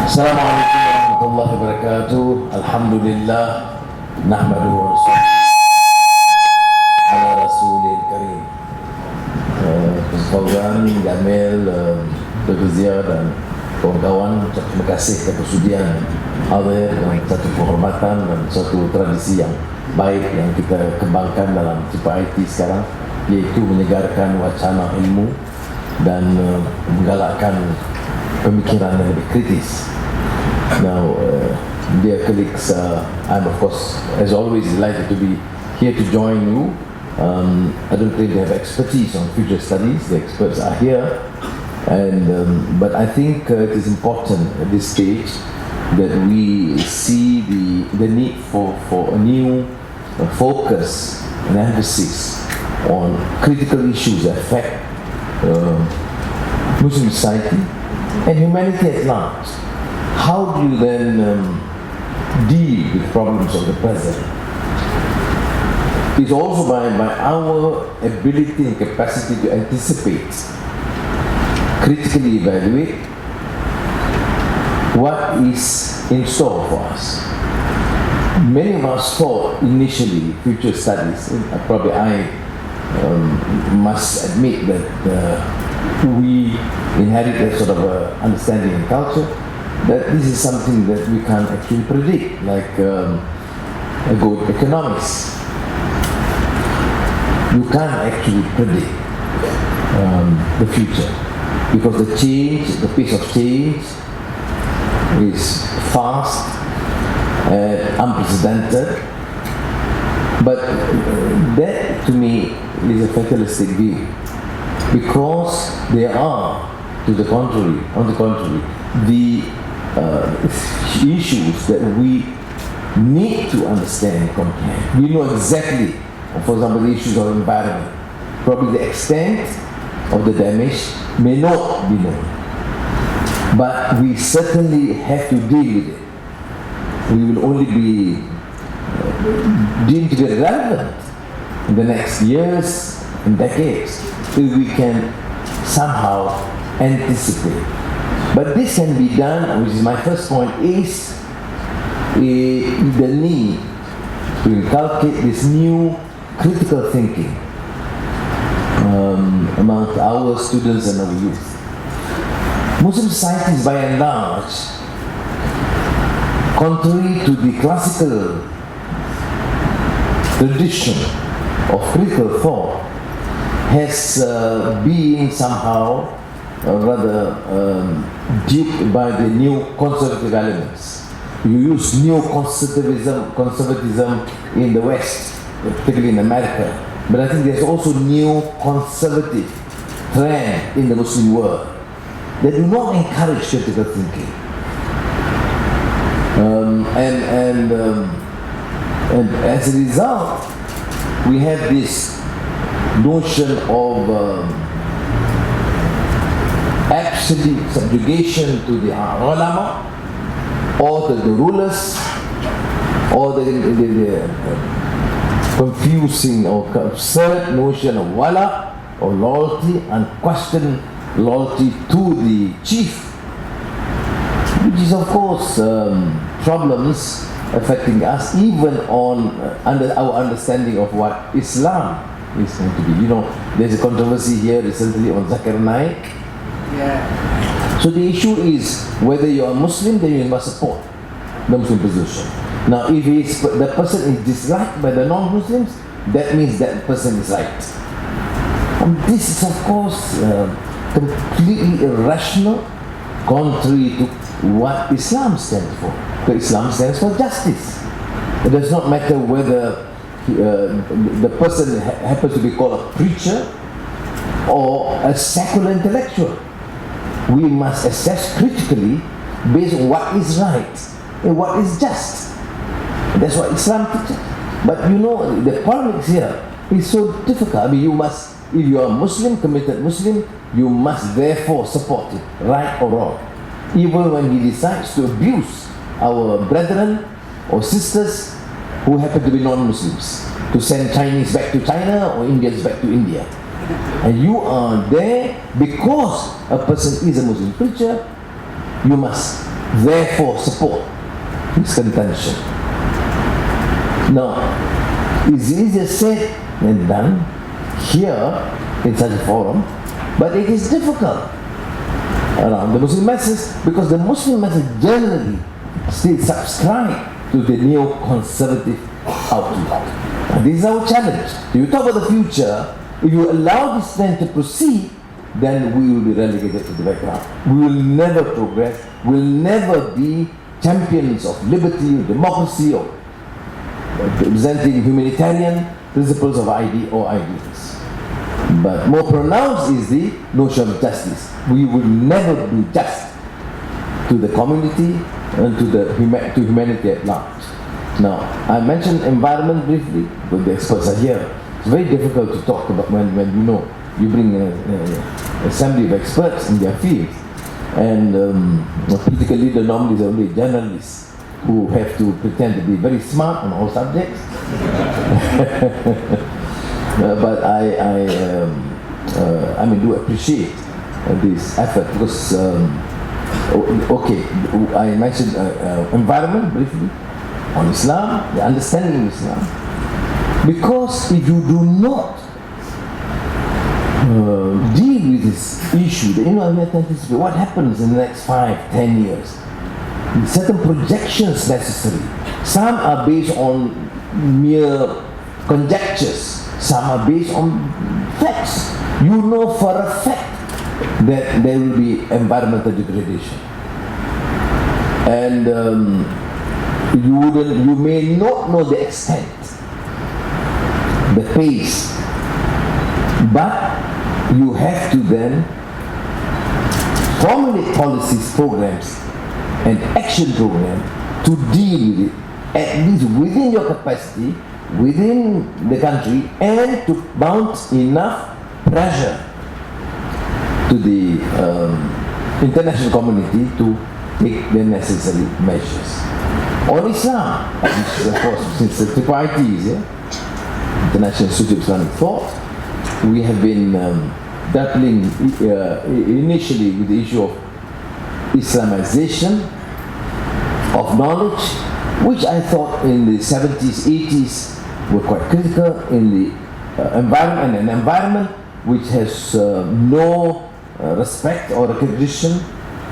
Assalamualaikum warahmatullahi wabarakatuh. Alhamdulillah nahmaduhu wa nusalli ala rasulil karim. Fauzan, Jamil, Dr. Zia dan kawan-kawan, terima kasih atas kesudian hadir dan satu penghormatan dan satu tradisi yang baik yang kita kembangkan dalam CPIT sekarang, iaitu menyegarkan wacana ilmu dan menggalakkan pemikiran yang lebih kritis. Now, dear colleagues, I'm of course, as always, delighted to be here to join you. I don't claim to have expertise on future studies. The experts are here, and but I think it is important at this stage that we see the need for a new focus and emphasis on critical issues that affect Muslim society and humanity at large. How do you then deal with problems of the present? It's also by our ability and capacity to anticipate, critically evaluate what is in store for us. Many of us thought initially future studies, probably I must admit that we inherit a sort of understanding and culture that this is something that we can't actually predict, like a good economist. You can't actually predict the future because the pace of change is fast and unprecedented. But that to me is a fatalistic view, because there are, on the contrary, the issues that we need to understand and comprehend. We know exactly, for example, the issues of environment. Probably the extent of the damage may not be known, but we certainly have to deal with it. We will only be deemed to be relevant in the next years and decades if we can somehow anticipate. But this can be done, which is my first point, is the need to inculcate this new critical thinking among our students and our youth. Muslim societies, by and large, contrary to the classical tradition of critical thought, has been somehow rather duped by the new conservative elements. You use new conservatism in the West, particularly in America, but I think there's also new conservative trend in the Muslim world that do not encourage critical thinking. And as a result, we have this notion of absolute subjugation to the ulama, or the rulers, or the confusing or absurd notion of wala, or loyalty, unquestioned loyalty to the chief, which is of course problems affecting us even on under our understanding of what Islam is going to be. You know, there's a controversy here recently on Zakir Naik. Yeah. So the issue is whether you are Muslim, then you must support the Muslim position. Now, if the person is disliked by the non-Muslims, that means that person is right. And this is, of course, completely irrational, contrary to what Islam stands for. Because Islam stands for justice. It does not matter whether the person happens to be called a preacher or a secular intellectual. We must assess critically based on what is right and what is just. That's what Islam teaches. But you know, the politics here is so difficult. I mean, you must, if you are a Muslim, committed Muslim, you must therefore support it, right or wrong. Even when he decides to abuse our brethren or sisters who happen to be non-Muslims, to send Chinese back to China or Indians back to India. And you are there because a person is a Muslim preacher, you must therefore support his contention. Now, it's easier said than done here in such a forum, but it is difficult around the Muslim masses, because the Muslim masses generally still subscribe to the neo-conservative outlook. And this is our challenge. If you talk about the future, if you allow this trend to proceed, then we will be relegated to the background. We will never progress. We will never be champions of liberty or democracy or representing humanitarian principles of ideas. But more pronounced is the notion of justice. We will never do just to the community and to humanity at large. Now, I mentioned environment briefly, but the experts are here. It's very difficult to talk about when you bring an assembly of experts in their fields, and a political leader normally is only journalists who have to pretend to be very smart on all subjects. But I do appreciate this effort, because I mentioned environment briefly, on Islam, the understanding of Islam. Because if you do not deal with this issue, what happens in the next 5-10 years? Certain projections necessary. Some are based on mere conjectures. Some are based on facts. You know for a fact that there will be environmental degradation, and you may not know the extent, the pace, but you have to then formulate policies, programs, and action program to deal with it, at least within your capacity, within the country, and to mount enough pressure to the international community to take the necessary measures. On Islam, which of course, since the TIITs, International Institute of Islamic Thought, we have been grappling initially with the issue of Islamization of knowledge, which I thought in the 70s, 80s were quite critical in the environment, an environment which has no respect or recognition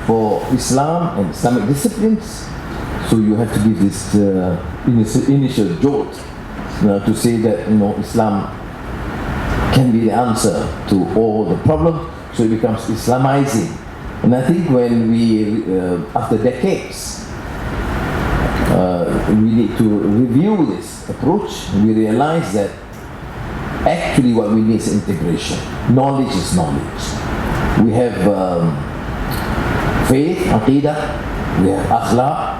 for Islam and Islamic disciplines. So you have to give this initial jolt to say that Islam can be the answer to all the problems. So it becomes Islamizing. And I think when we, after decades, we need to review this approach, we realize that actually what we need is integration. Knowledge is knowledge. We have faith, aqidah, we have akhlaq,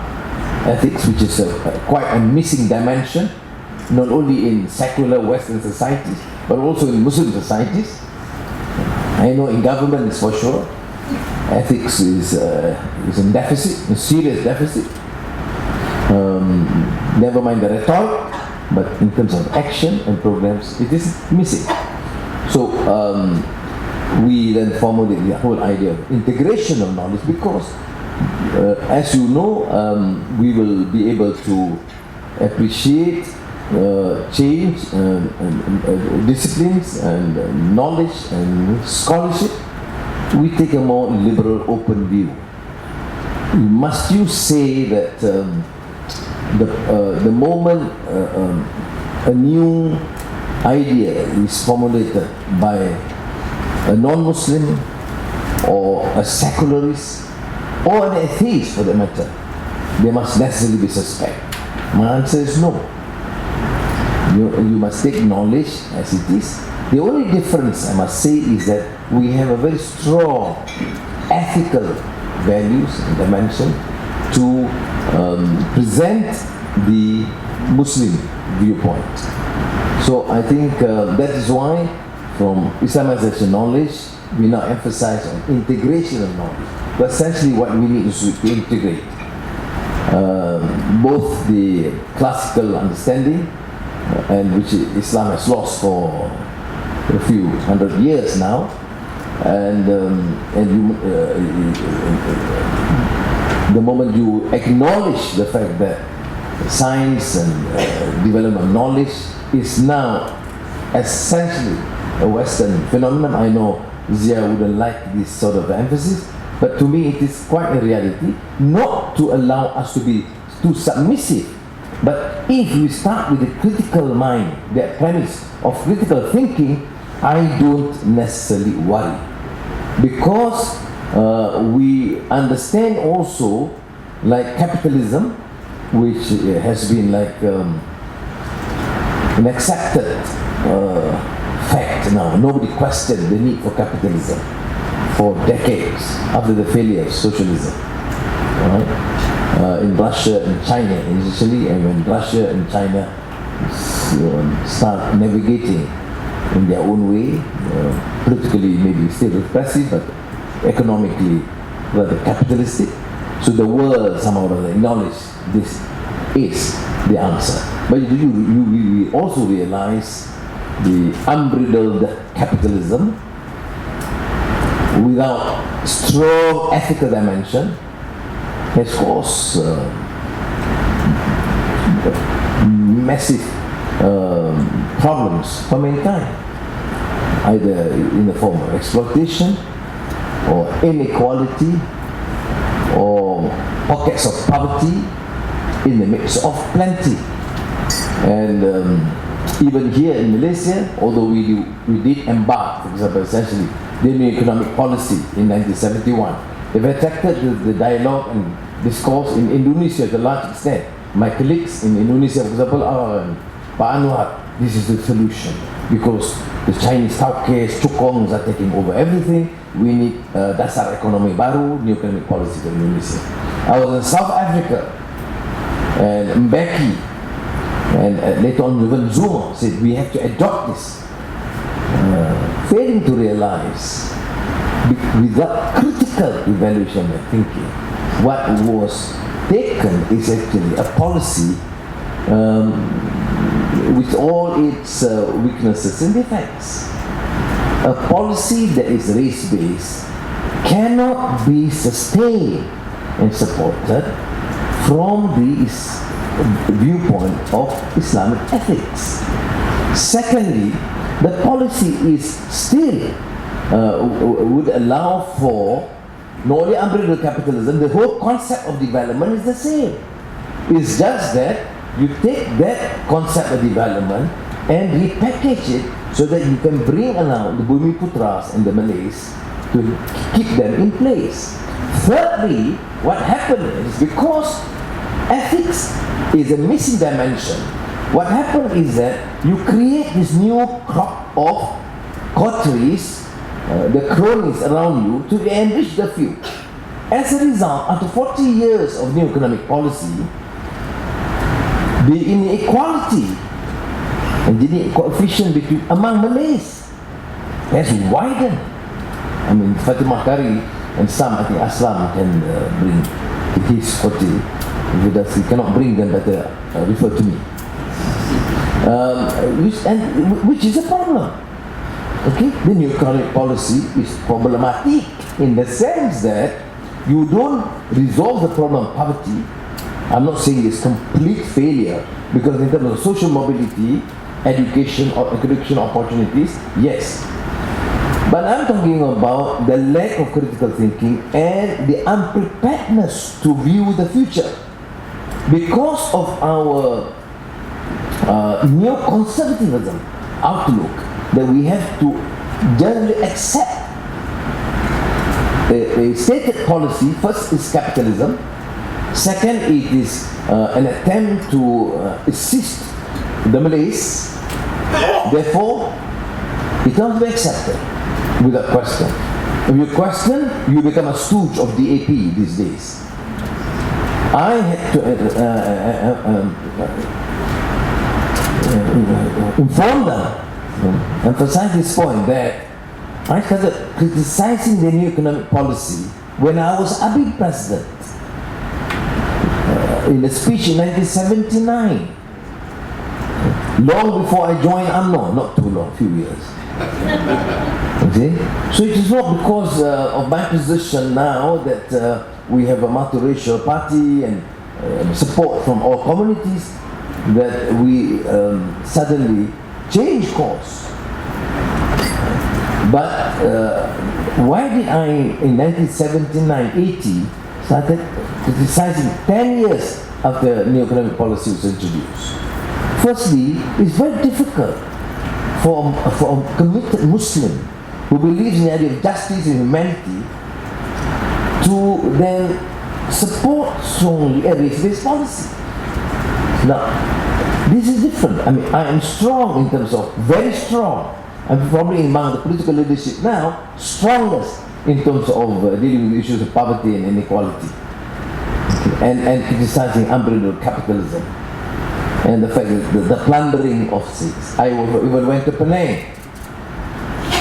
ethics, which is quite a missing dimension, not only in secular Western societies, but also in Muslim societies. I know in government it's for sure. Ethics is in deficit, in serious deficit. Never mind the rhetoric, but in terms of action and programs, it is missing. So we then formulated the whole idea of integration of knowledge, because as you know, we will be able to appreciate change and disciplines and knowledge and scholarship. We take a more liberal, open view. Must you say that the moment a new idea is formulated by a non-Muslim or a secularist or an atheist for that matter, they must necessarily be suspect? My answer is no. You must take knowledge as it is. The only difference, I must say, is that we have a very strong ethical values and dimension to present the Muslim viewpoint. So I think that is why from Islamization knowledge, we now emphasize on integration of knowledge. But essentially what we need is to integrate both the classical understanding, and which Islam has lost for a few hundred years now, and the moment you acknowledge the fact that science and development of knowledge is now essentially a Western phenomenon. I know Zia wouldn't like this sort of emphasis, but to me it is quite a reality, not to allow us to be too submissive. But if we start with a critical mind, that premise of critical thinking, I don't necessarily worry. Because we understand also, like capitalism, which has been like an accepted fact now. Nobody questioned the need for capitalism for decades after the failure of socialism. Right? In Russia and China initially, and when Russia and China start navigating in their own way, politically maybe still repressive, but economically rather capitalistic. So the world somehow rather acknowledge this is the answer. But you also realize the unbridled capitalism without strong ethical dimension has caused massive problems for mankind, either in the form of exploitation or inequality or pockets of poverty in the midst of plenty. And even here in Malaysia, although we did embark, for example, essentially the new economic policy in 1971, they've attracted the dialogue and discourse in Indonesia to a large extent. My colleagues in Indonesia, for example, are Pak Anwar, this is the solution, because the Chinese Taukes, Cukongs are taking over everything. We need dasar ekonomi baru, new economic policy for Indonesia. I was in South Africa, and Mbeki, and later on even Zuma said we have to adopt this, failing to realize without critical evaluation and thinking what was taken is actually a policy with all its weaknesses and defects. A policy that is race-based cannot be sustained and supported from the viewpoint of Islamic ethics. Secondly, the policy is still would allow for not only unbridled capitalism. The whole concept of development is the same. It's just that you take that concept of development and repackage it so that you can bring along the Bumiputras and the Malays to keep them in place. Thirdly, what happened is because ethics is a missing dimension, what happened is that you create this new crop of coteries, the cronies around you, to enrich the few. As a result, after 40 years of new economic policy, the inequality and the coefficient between among Malays has widened. I mean, Fatimah Kari and some, I think Aslam can bring his 40. If he does, he cannot bring them, better refer to me. Which is a problem. Okay, the new economic policy is problematic in the sense that you don't resolve the problem of poverty. I'm not saying it's complete failure, because in terms of social mobility, education opportunities, yes. But I'm talking about the lack of critical thinking and the unpreparedness to view the future. Because of our neo-conservatism outlook, that we have to generally accept a stated policy. First is capitalism. Second, it is an attempt to assist the Malays. Therefore, it cannot be accepted without question. If you question, you become a stooge of DAP these days. I had to inform them, emphasize this point, that I started criticizing the new economic policy when I was Abid president. In a speech in 1979, long before I joined UMNO, not too long, few years. Okay? So it is not because of my position now that we have a multiracial party and support from all communities, that we suddenly change course. But why did I, in 1979-80, started criticizing 10 years after neo-economic policy was introduced? Firstly, it's very difficult for a committed Muslim who believes in the idea of justice and humanity to then support strongly a race-based policy. Now, this is different. I mean, I am strong in terms of, very strong. I'm probably among the political leadership now, strongest in terms of dealing with issues of poverty and inequality. Okay. And criticizing unbridled capitalism and the fact that the plundering of seas. I even went to Penang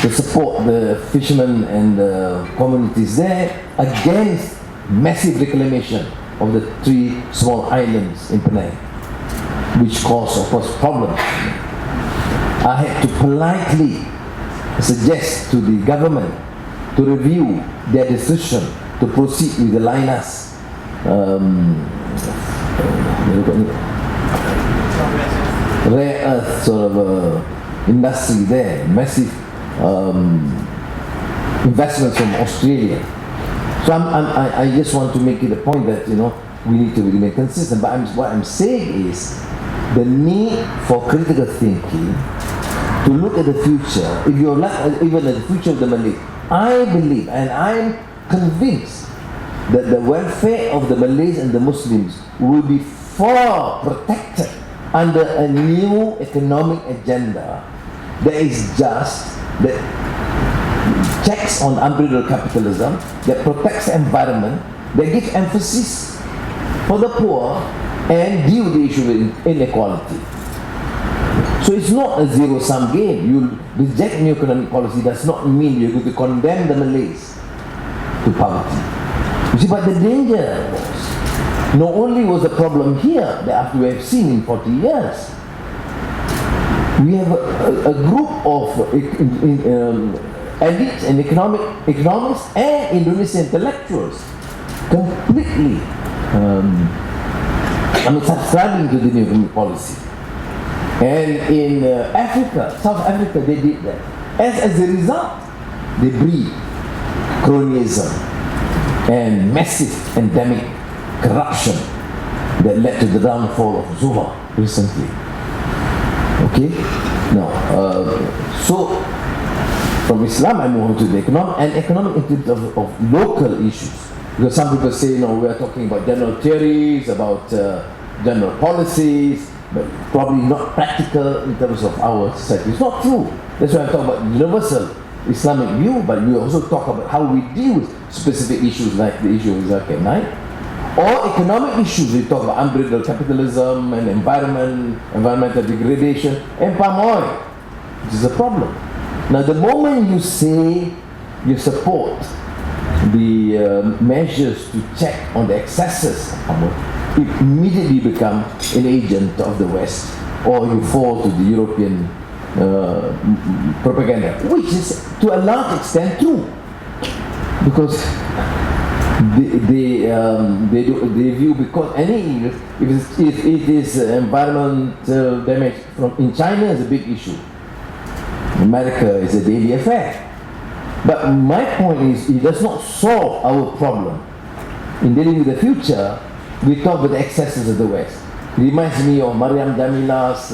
to support the fishermen and the communities there against massive reclamation of the 3 small islands in Penang, which caused, of course, problems. I had to politely suggest to the government to review their decision to proceed with the Lynas rare earth sort of industry there, massive investments from Australia. So I just want to make it a point that, you know, we need to remain consistent. But what I'm saying is the need for critical thinking to look at the future. If you're like even at the future of the Malays, I believe and I'm convinced that the welfare of the Malays and the Muslims will be far protected under a new economic agenda that is just, that checks on unbridled capitalism, that protects the environment, that gives emphasis for the poor and deal with the issue of inequality. So it's not a zero-sum game. You reject new economic policy does not mean you're going to condemn the Malays to poverty. You see, but the danger was, not only was the problem here that after we have seen in 40 years, we have a group of elites and economists and Indonesian intellectuals completely subscribing to the new economic policy. And in Africa, South Africa, they did that. As a result, they breed cronyism and massive endemic corruption that led to the downfall of Zuma recently. Okay? Now, so from Islam I move on to the economic in terms of local issues. Because some people say, we are talking about general theories, about general policies, but probably not practical in terms of our society. It's not true. That's why I talk about universal Islamic view, but we also talk about how we deal with specific issues like the issue of zakat night, or economic issues. We talk about unbridled capitalism and environmental degradation, and palm oil, which is a problem. Now, the moment you say you support the measures to check on the excesses of palm oil, it immediately become an agent of the West, or you fall to the European propaganda, which is to a large extent true, because they view, because if it is environmental damage in China is a big issue, America is a daily affair. But my point is, it does not solve our problem. In dealing with the future, we talk about the excesses of the West. It reminds me of Maryam Jamila's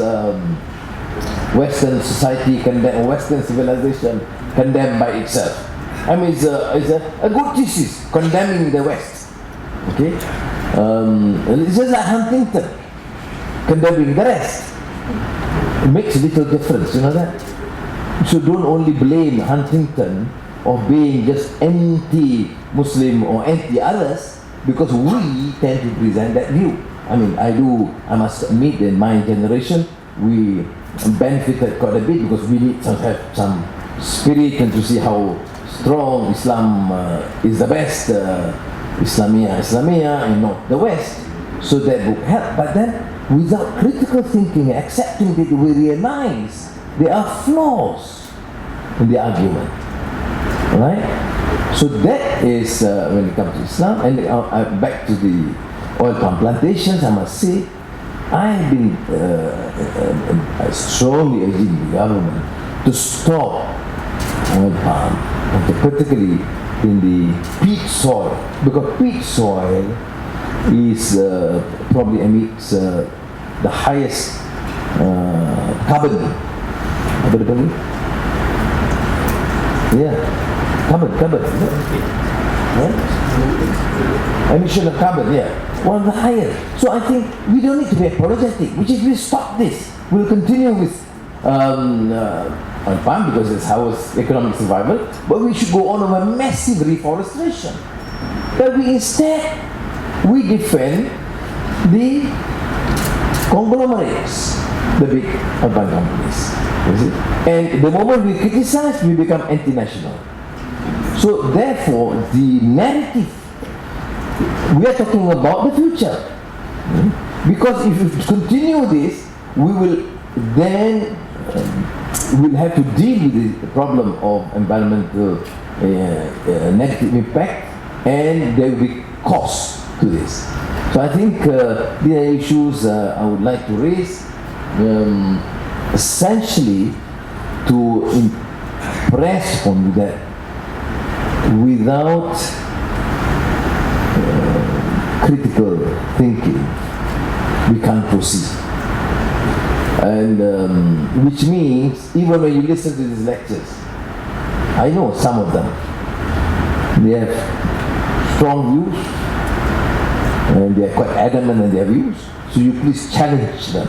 Western society, Western civilization condemned by itself. I mean, it's a good thesis, condemning the West. Okay? It's just like Huntington condemning the rest. It makes a little difference, you know that? So don't only blame Huntington of being just anti-Muslim or anti-others, because we tend to present that view. I mean, I must admit, in my generation, we benefited quite a bit because we need to have some spirit and to see how strong Islam is the best, Islamia and not the West. So that would help. But then, without critical thinking, accepting that, we realize there are flaws in the argument. Right? So that is when it comes to Islam. And back to the oil palm plantations, I must say, I have been strongly urging the government to stop oil palm, particularly in the peat soil, because peat soil is probably emits the highest carbon. Apa dia panggil? Yeah, carbon. Emission of carbon, yeah. One of the highest. So I think we don't need to be apologetic. We just will stop this. We'll continue with on palm because it's our economic survival, but we should go on with a massive reforestation. But we defend the conglomerates, the big urban companies. You see? And the moment we criticize, we become anti-national. So therefore, the narrative, we are talking about the future. Because if we continue this, we will then we'll have to deal with the problem of environmental negative impact, and there will be cost to this. So I think there are issues I would like to raise, essentially to impress on you that without critical thinking, we can't proceed. And which means, even when you listen to these lectures, I know some of them, they have strong views, and they are quite adamant in their views, so you please challenge them.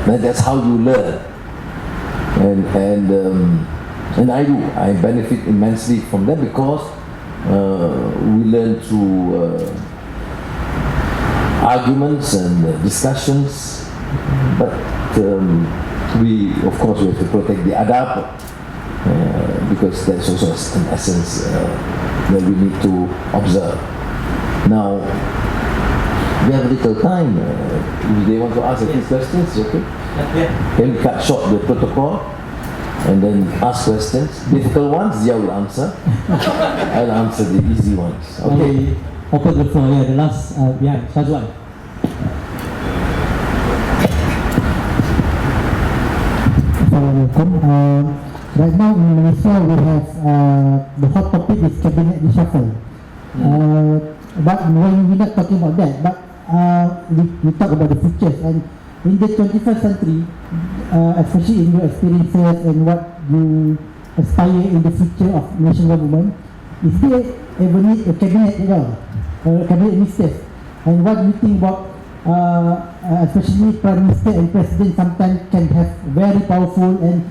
And that's how you learn. And I benefit immensely from them because we learn through arguments and discussions. But we have to protect the adab because that's also an essence that we need to observe. Now, we have little time. If they want to ask a few questions, okay? Yeah. Can we cut short the protocol and then ask questions? Difficult ones, Zia will answer. I'll answer the easy ones. Okay. Open the floor. Yeah, the last, Shazwan. Right now in Malaysia we have the hot topic is cabinet reshuffle. But when we're not talking about that, but we talk about the futures, and in the 21st century, especially in your experiences and what you aspire in the future of Malaysian government, is there ever need a cabinet at all, cabinet ministers? And what do you think about especially Prime Minister and President sometimes can have very powerful and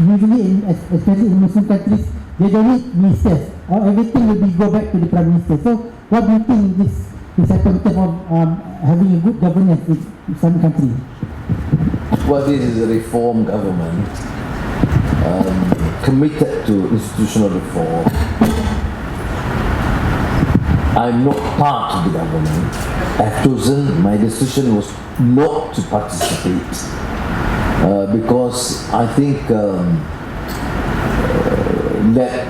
usually especially in Muslim countries, they don't need ministers, or everything will be go back to the Prime Minister. So what do you think this happen in terms of having a good governance in some countries? Well, this is a reform government committed to institutional reform. I'm not part of the government. I've chosen, my decision was not to participate because I think that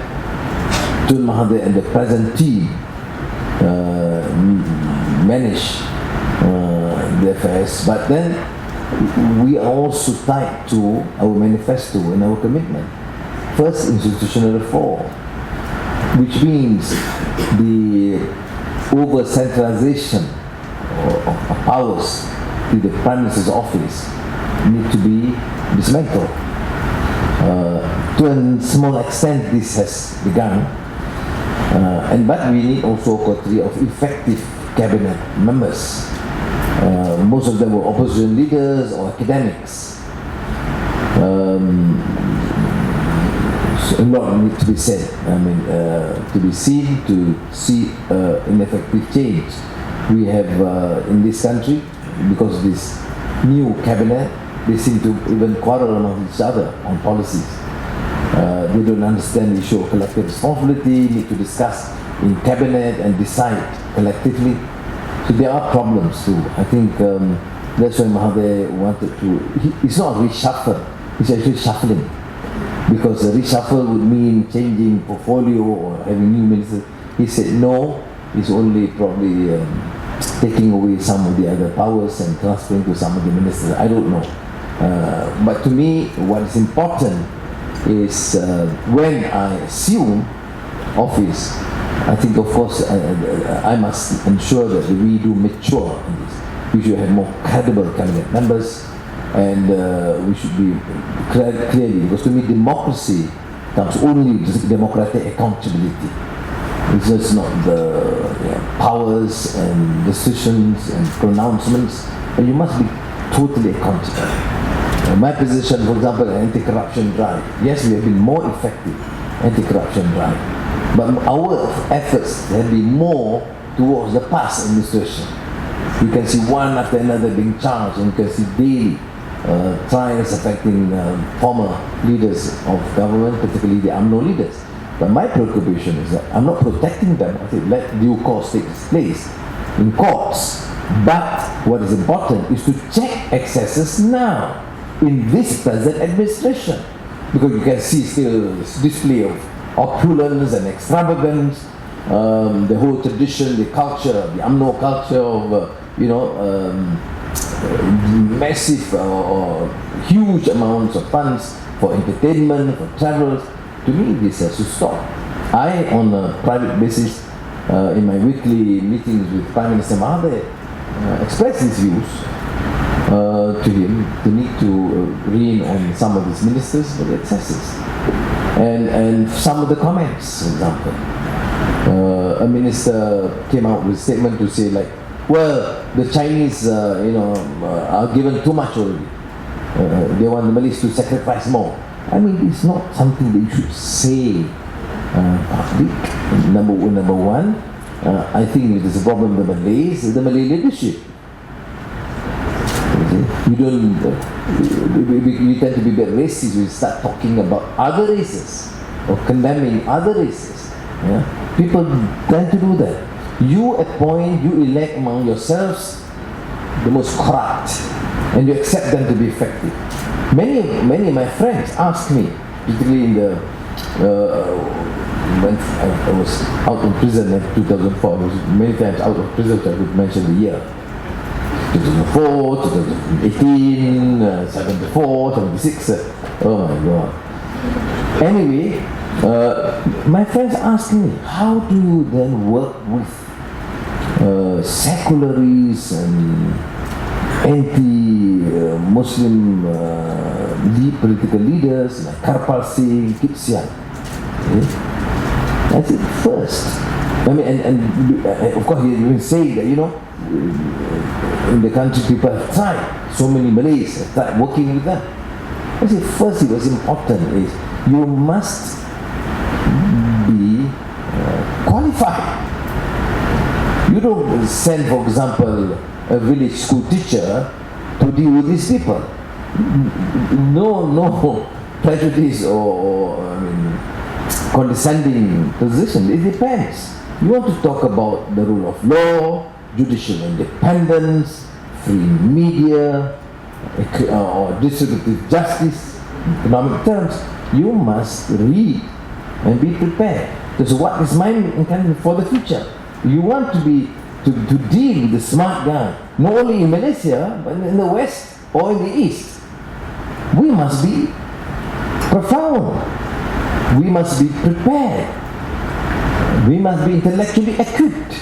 Tun Mahathir and the present team manage the affairs, but then we are also tied to our manifesto and our commitment. First, institutional reform, which means the over-centralization of powers to the Prime Minister's office need to be dismantled. To a small extent, this has begun, but we need also a quantity of effective cabinet members. Most of them were opposition leaders or academics. So a lot needs to be said. To be seen, to see an effective change. We have in this country, because of this new cabinet, they seem to even quarrel among each other on policies. They don't understand the issue of collective responsibility, need to discuss in cabinet and decide collectively. So there are problems too. I think that's why Mahathir wanted to, it's not reshuffle, it's actually shuffling. because the reshuffle would mean changing portfolio or having new ministers. He said no, it's only probably taking away some of the other powers and transferring to some of the ministers. I don't know. But to me, what is important is when I assume office, I think of course I must ensure that we do mature in this. We should have more credible cabinet members, and we should be clearly, because to me democracy comes only with democratic accountability. It's just not the powers and decisions and pronouncements, but you must be totally accountable. My position, for example, anti-corruption drive. Yes, we have been more effective anti-corruption drive, but our efforts have been more towards the past administration. You can see one after another being charged, and you can see daily trials affecting former leaders of government, particularly the UMNO leaders. But my preoccupation is that I'm not protecting them. I think let due course take place in courts. But what is important is to check excesses now in this present administration, because you can see still this display of opulence and extravagance, the whole tradition, the culture, the UMNO culture of massive or huge amounts of funds for entertainment, for travels. To me, this has to stop. I, on a private basis, in my weekly meetings with Prime Minister Mahathir, expressed his views to him, the need to rein on some of his ministers for the excesses. And some of the comments, for example. A minister came out with a statement to say like, well, the Chinese, are given too much already. They want the Malays to sacrifice more. I mean, it's not something that you should say public. Number one, I think there's a problem with the Malays, the Malay leadership. You tend to be a bit racist when you start talking about other races or condemning other races. Yeah? People tend to do that. You appoint, you elect among yourselves the most corrupt, and you accept them to be effective. Many of my friends ask me, particularly in the when I was out of prison in 2004, I was many times out of prison, so I could mention the year. 2004, 2018, 74, 76, oh my God. Anyway, my friends ask me, how do you then work with secularists and anti-Muslim political leaders like Karpal Singh, Kip Siang? I said, first, I mean, and of course he will say that, in the country people have tried, so many Malays have tried working with them. I said, first, it was important is you must be qualified. You don't send, for example, a village school teacher to deal with these people. No prejudice or condescending position. It depends. You want to talk about the rule of law, judicial independence, free media, or distributive justice, economic terms. You must read and be prepared. Because what is my intention for the future? You want to be to deal with the smart guy, not only in Malaysia, but in the West or in the East. We must be profound. We must be prepared. We must be intellectually acute.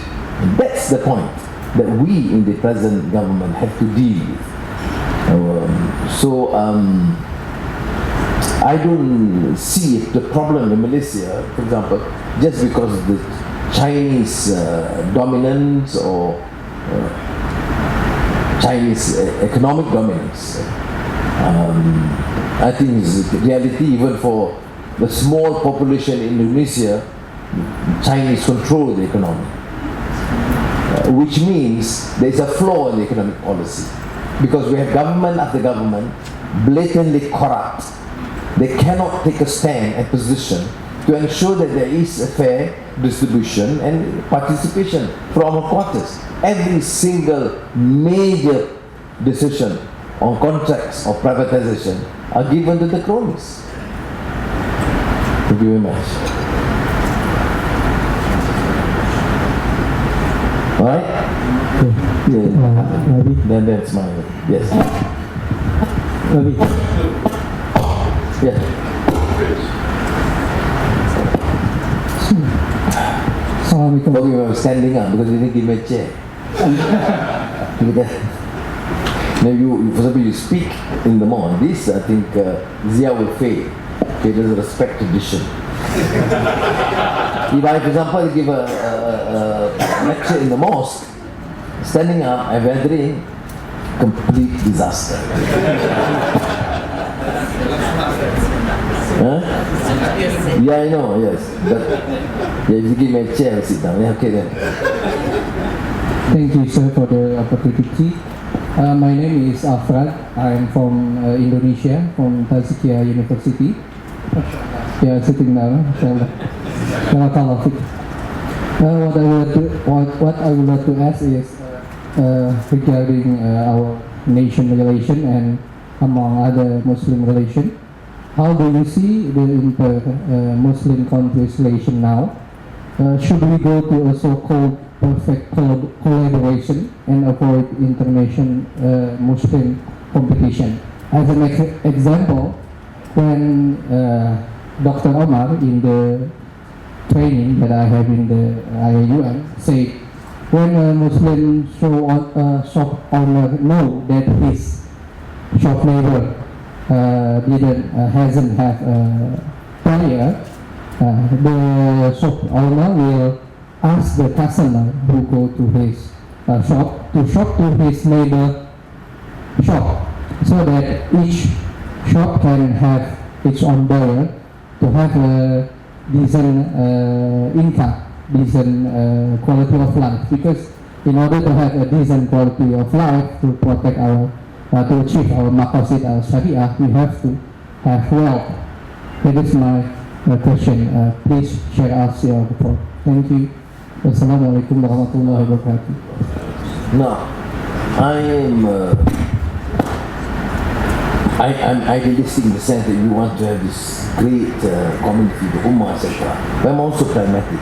That's the point that we in the present government have to deal with. I don't see the problem in Malaysia, for example, just because of the Chinese dominance or Chinese economic dominance. I think it's a reality even for the small population in Indonesia. Chinese control the economy, which means there's a flaw in the economic policy, because we have government after government blatantly corrupt. They cannot take a stand and position to ensure that there is a fair distribution and participation from all quarters. Every single major decision on contracts or privatization are given to the cronies. Thank you very much. Alright? Yeah. Ravi. Then that's my, yes. Ravi. Yeah. Assalamualaikum. But we were standing up because they didn't give me a chair. Now you, for example, you speak in the morning. This, I think, Zia will fail. Okay, there's a respect tradition. If I, for example, give a lecture in the mosque, standing up and weathering, complete disaster. Huh? Yeah, I know, yes. But yeah, if you give me a chair, I'll sit down. Yeah, okay then. Thank you, sir, for the opportunity. My name is Afrad. I'm from Indonesia, from Tazikia University. Yeah, sitting down. Barakallah fik. What I would like to ask is regarding our nation relation and among other Muslim relation. How do you see the inter-Muslim countries relation now? Should we go to a so-called perfect collaboration and avoid international Muslim competition? As an example, when Dr. Omar in the training that I have in the IAUN said, when a Muslim shop owner know that his shop neighbor hasn't have a buyer, the shop owner will ask the customer who go to his shop to his neighbor shop, so that each shop can have its own buyer to have a decent income, decent quality of life. Because in order to have a decent quality of life, to protect our to achieve our maqasid al-sharia, we have to have wealth. That is my question. Please share us your report. Thank you. Wassalamualaikum warahmatullahi wabarakatuh. Now, I'm idealistic in the sense that you want to have this great community, the Ummah, etc. But I'm also pragmatic.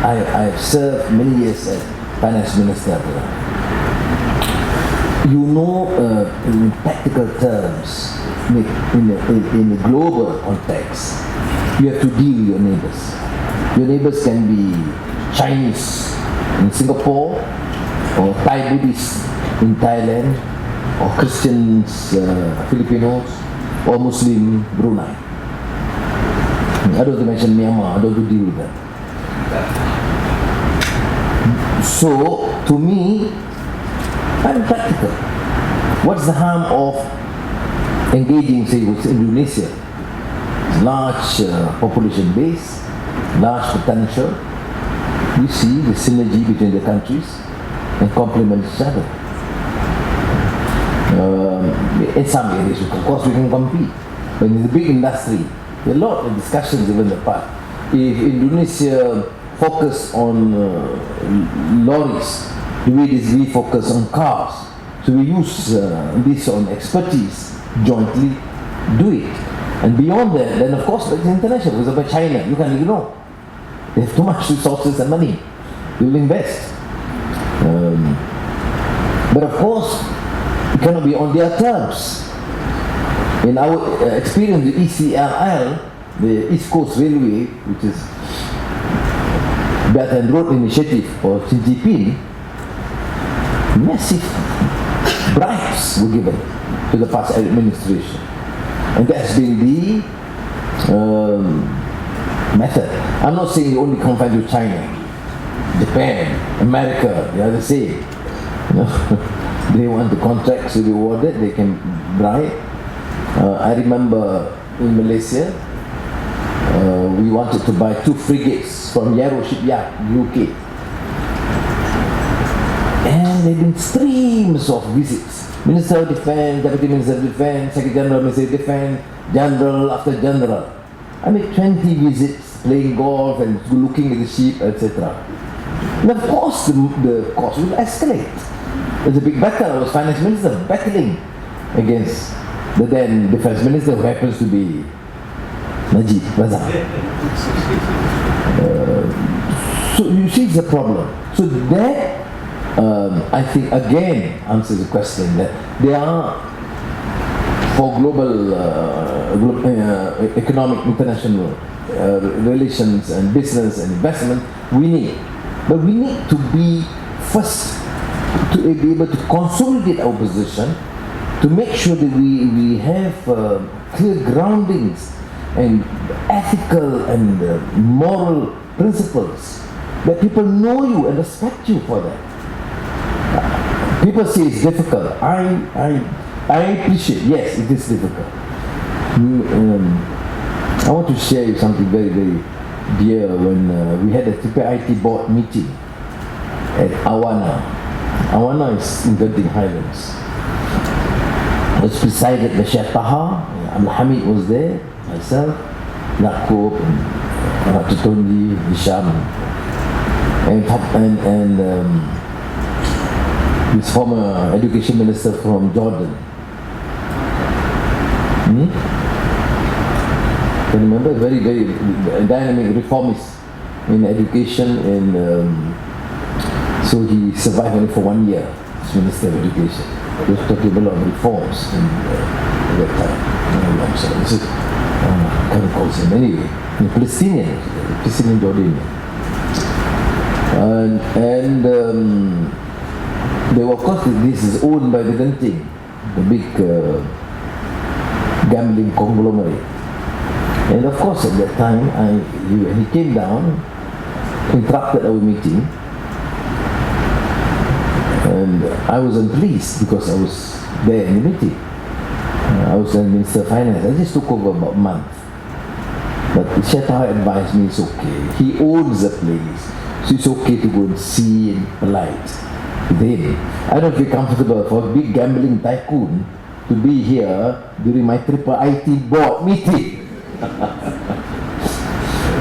I have served many years as finance minister. You know, in practical terms, in a global context, you have to deal with your neighbors. Your neighbors can be Chinese in Singapore, or Thai Buddhists in Thailand, or Christians, Filipinos, or Muslim Brunei. I don't want to mention Myanmar, I don't want to deal with that. So, to me, I'm practical. What's the harm of engaging, say, with Indonesia? Large population base, large potential. You see the synergy between the countries and complement each other. In some areas, of course, we can compete. But in the big industry, there are a lot of discussions even in the past. If Indonesia focus on lorries, the way we focus on cars. So we use this on expertise, jointly do it. And beyond that, then of course, it's international. For example, China, you can't ignore. They have too much resources and money. They will invest. But of course, it cannot be on their terms. In our experience, the ECRL, the East Coast Railway, which is Belt and Road Initiative for Xi Jinping, massive bribes were given to the past administration. And that's been the method. I'm not saying only confined to China, Japan, America, they are the same. They want the contracts to be awarded, they can bribe. I remember in Malaysia, we wanted to buy 2 frigates from Yarrow Shipyard, UK. And there have been streams of visits. Minister of Defense, Deputy Minister of Defense, Secretary General, Minister of Defense, General after General. I made 20 visits, playing golf and looking at the ship, etc. And of course, the cost will escalate. There's a big battle. I was Finance Minister battling against the then Defense Minister, who happens to be Najib Razak. So you see the problem. So that I think again answers the question that there are, for global economic international relations and business and investment, we need to be first to be able to consolidate our position, to make sure that we have clear groundings and ethical and moral principles, that people know you and respect you for that. People say it's difficult. I appreciate, yes, it is difficult. I want to share you something very, very dear. When we had a TPIT board meeting at Awana. Awana is in Genting Highlands. I was presided by Sheikh Taha, Abdul Hamid was there, myself, Yaqub, Dr. Tondi, Hisham, and this former education minister from Jordan. Can you remember? Very, very dynamic reformist in education, and so he survived only for 1 year as Minister of Education. He was talking about a lot of reforms at that time. So this is kind of calls him anyway. Palestinian Jordanian. And of course, this is owned by the Genting, the big gambling conglomerate. And of course, at that time, he came down, interrupted our meeting, and I was unpleased because I was there in the meeting. I was the Minister of Finance. I just took over about a month. But Sheikh Taha advised me it's okay. He owns the place, so it's okay to go and see and polite with him. I don't feel comfortable for a big gambling tycoon to be here during my IT board meeting.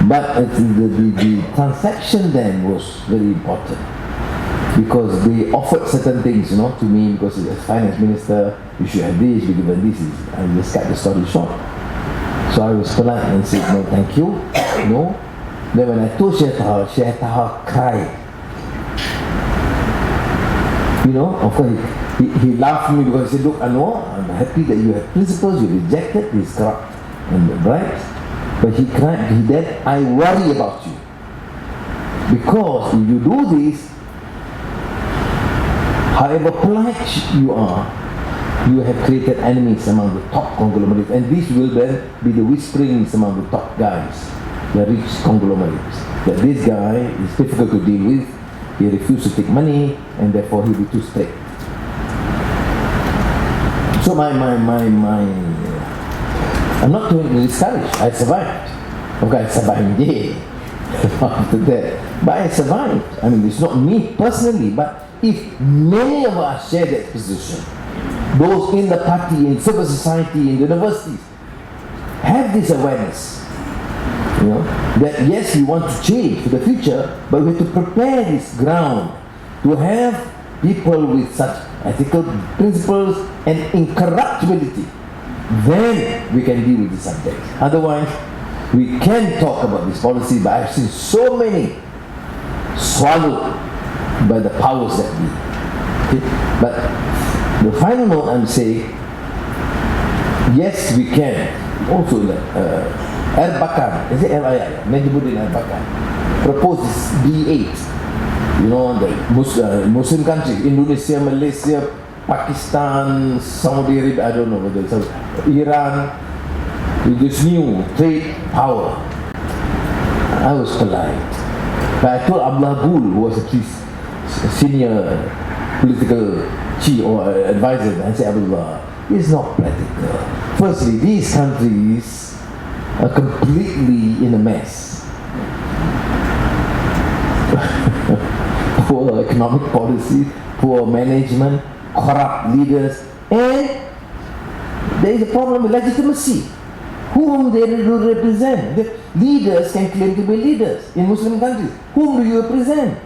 But the transaction then was very important, because they offered certain things, to me, because as finance minister, you should have this, you given this. I just cut the story short. So I was polite and said, no, thank you, no. Then when I told Sheikh Taha cried. Of course, he laughed at me because he said, look, Anwar, I'm happy that you have principles, you rejected this corrupt and right. But he cried, he said, I worry about you. Because if you do this, however polite you are, you have created enemies among the top conglomerates, and this will then be the whisperings among the top guys, the rich conglomerates, that this guy is difficult to deal with, he refused to take money, and therefore he'll be too strict. So I'm not too discouraged. I survived. Okay, I survived jail after that. But I survived. I mean, it's not me personally, but if many of us share that position, those in the party, in civil society, in universities, have this awareness, that yes, we want to change for the future, but we have to prepare this ground to have people with such ethical principles and incorruptibility. Then we can deal with the subject. Otherwise, we can talk about this policy, but I've seen so many swallowed by the powers that be. Okay? But the final note I'm saying, yes, we can. Also, Erbakan, is it Erbakan? Najibuddin Erbakan proposed this B8. The Muslim countries, Indonesia, Malaysia, Pakistan, Saudi Arabia, I don't know whether it's Iran, with this new trade power. I was polite. But I told Abdullah Gul, who was a senior political chief or advisor, I said, Abdullah, it's not practical. Firstly, these countries are completely in a mess. Poor economic policy, poor management, corrupt leaders, and there is a problem with legitimacy. Whom they do represent? The leaders can claim to be leaders in Muslim countries. Whom do you represent?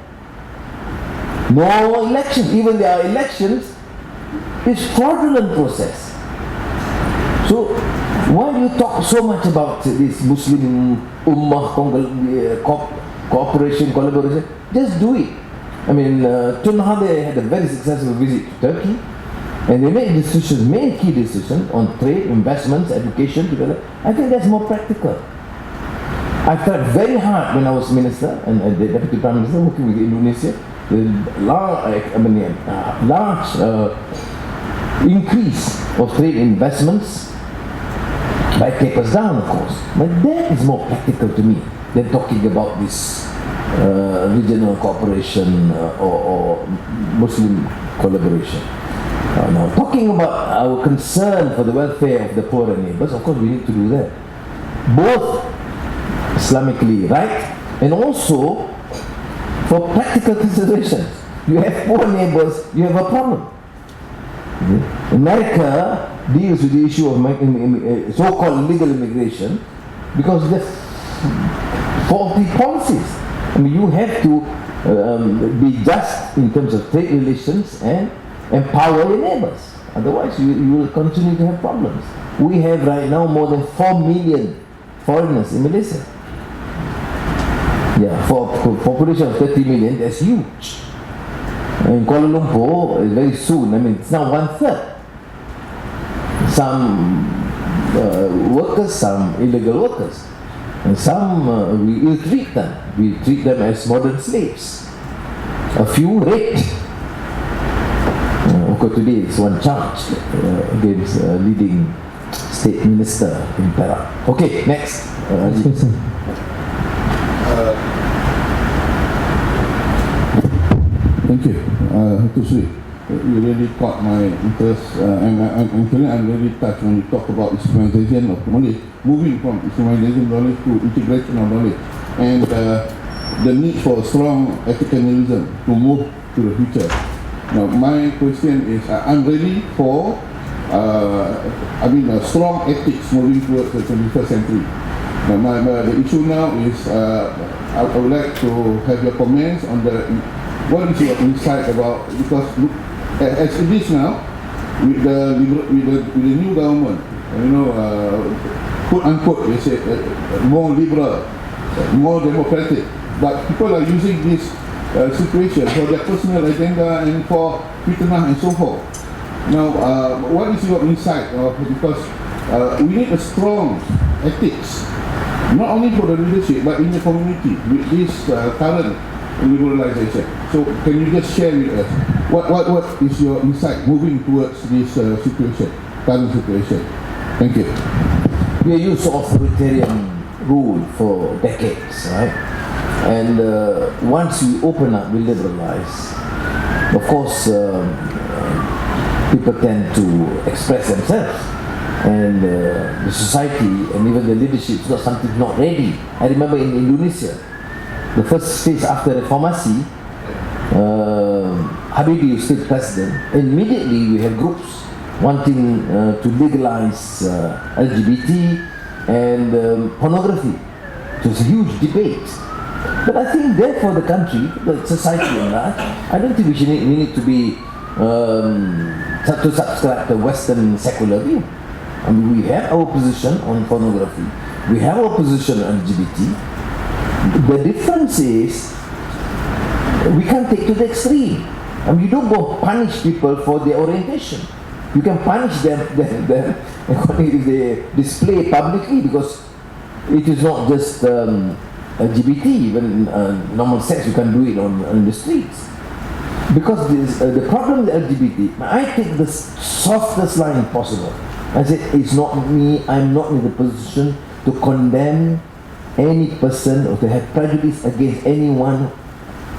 No election. Even there are elections, it's fraudulent process. So why do you talk so much about this Muslim Ummah cooperation, collaboration? Just do it. I mean, Tun Mahathir had a very successful visit to Turkey, and they made decisions, made key decisions on trade, investments, education together. I think that's more practical. I tried very hard when I was minister and the deputy prime minister working with Indonesia. The large increase of trade investments by tapers down, of course. But that is more practical to me than talking about this regional cooperation or Muslim collaboration. Now, talking about our concern for the welfare of the poor and neighbors, of course we need to do that. Both Islamically right and also for practical considerations. You have poor neighbors, you have a problem. America deals with the issue of so-called legal immigration because of the faulty policies. I mean, you have to be just in terms of trade relations and empower your neighbors. Otherwise, you will continue to have problems. We have right now more than 4 million foreigners in Malaysia. Yeah, for a population of 30 million, that's huge. In Kuala Lumpur, very soon, I mean, it's now 1/3. Some workers, some illegal workers, and some we ill-treat them. We treat them as modern slaves. A few raped. Of course, today is one charge against a leading state minister in Perak. Okay, next. Thank you, to see. You really caught my interest, and I'm really touched when you talk about Islamization of knowledge, moving from Islamization knowledge to integration of knowledge, and the need for strong Africanism to move to the future. Now, my question is, I'm ready for, strong ethics moving towards the 21st century. Now, the issue now is, I would like to have your comments on what is your insight about, because as it is now, with the new government, quote unquote, they say more liberal, more democratic, but people are using this situation for their personal agenda and for fitnah and so forth. Now, what is your insight? Because we need a strong ethics, not only for the leadership but in the community with this current liberalization. So can you just share with us what is your insight moving towards this situation, current situation? Thank you. We are used to authoritarian rule for decades, right? And once we open up, we liberalize. Of course, people tend to express themselves, and the society and even the leadership is not ready. I remember in Indonesia, the first phase after Reformasi, Habibie was still president. Immediately we had groups wanting to legalize LGBT and pornography. It was a huge debate. But I think therefore the country, the society and large, I don't think we need to be to subscribe to Western secular view. I mean, we have our position on pornography. We have our position on LGBT. The difference is we can't take to the extreme. I mean, you don't go punish people for their orientation. You can punish them if they display publicly, because it is not just LGBT, even normal sex, you can do it on the streets. Because the problem with LGBT, I take the softest line possible. I said, it's not me, I'm not in the position to condemn any person or to have prejudice against anyone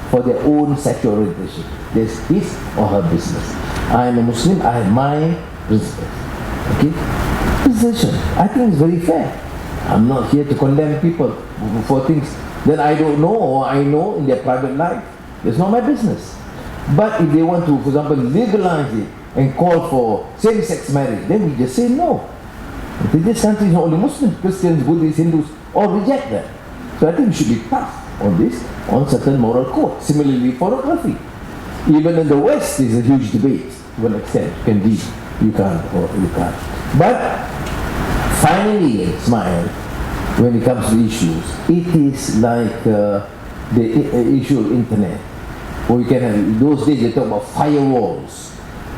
for their own sexual orientation. There's his or her business. I am a Muslim, I have my principles. Okay? Position. I think it's very fair. I'm not here to condemn people for things that I don't know or I know in their private life. It's not my business. But if they want to, for example, legalize it and call for same-sex marriage, then we just say no. This country is not only Muslims, Christians, Buddhists, Hindus, all reject that. So I think we should be tough on this, on certain moral code. Similarly, pornography. Even in the West, there's a huge debate to an extent. You can read, you can't, or you can't. But finally, Ismail, when it comes to issues, it is like the issue of internet. Or you can have, in those days they talk about firewalls.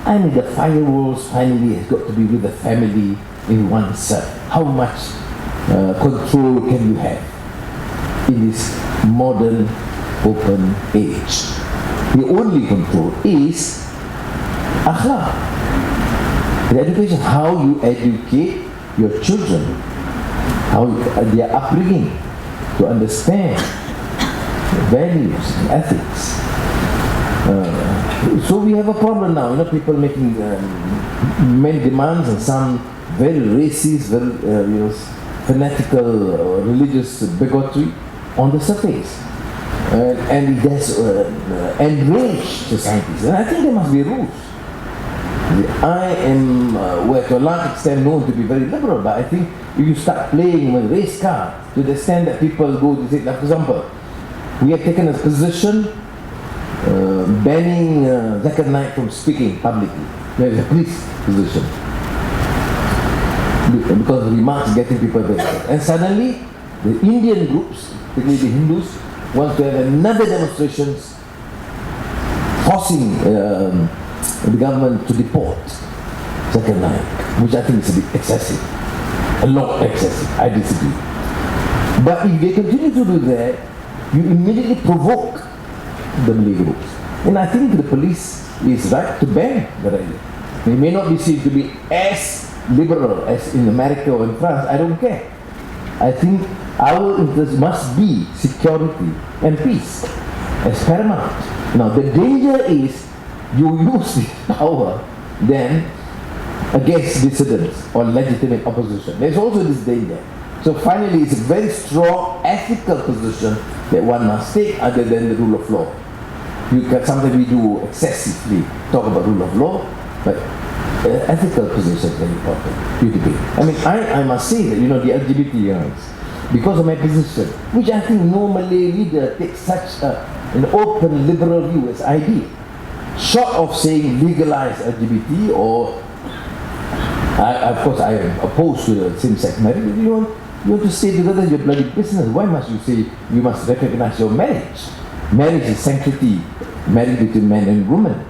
I mean, the firewalls finally has got to be with the family in oneself. How much control can you have in this modern open age? The only control is akhlaq, the education, how you educate your children, how their upbringing, to understand values and ethics. So we have a problem now, people making many demands, and some very racist, very fanatical, religious bigotry on the surface. And it has enraged societies. And I think there must be rules. I am, well, to a large extent, known to be very liberal, but I think if you start playing with race card to the extent that people go to say, like, for example, we have taken a position banning Zakir Naik from speaking publicly. There is a police position. Because the remarks getting people very upset. And suddenly, the Indian groups, particularly the Hindus, want to have another demonstrations forcing the government to deport Zakir Naik, which I think is a bit excessive, a lot excessive. I disagree. But if they continue to do that, you immediately provoke the Malay groups. And I think the police is right to ban the rally. They may not be seen to be as liberal as in America or in France. I don't care. I think our interest must be security and peace as paramount. Now the danger is you use this power then against dissidents or legitimate opposition. There's also this danger. So finally it's a very strong ethical position that one must take other than the rule of law. Sometimes we do excessively talk about rule of law, but ethical position is very important. You debate. I mean, I must say that, the LGBT rights, because of my position, which I think no Malay leader takes such an open liberal view as I did, short of saying legalize LGBT or, of course I am opposed to the same-sex marriage. You want to stay together, your bloody business. Why must you say you must recognize your marriage? Marriage is sanctity, marriage between man and woman.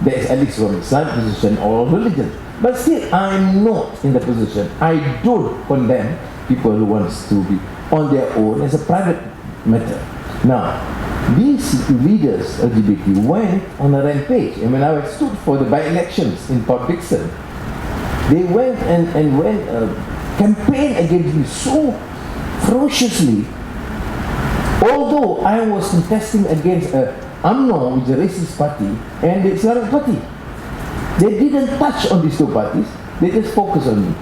That is at least from Islamic position or religion. But still, I'm not in the position. I don't condemn people who wants to be on their own as a private matter. Now, these leaders, LGBT, went on a rampage. And when I stood for the by-elections in Port Dickson, they went and campaigned against me so ferociously. Although I was contesting against UMNO, which is a racist party, and the Islamic party. They didn't touch on these two parties, they just focus on me.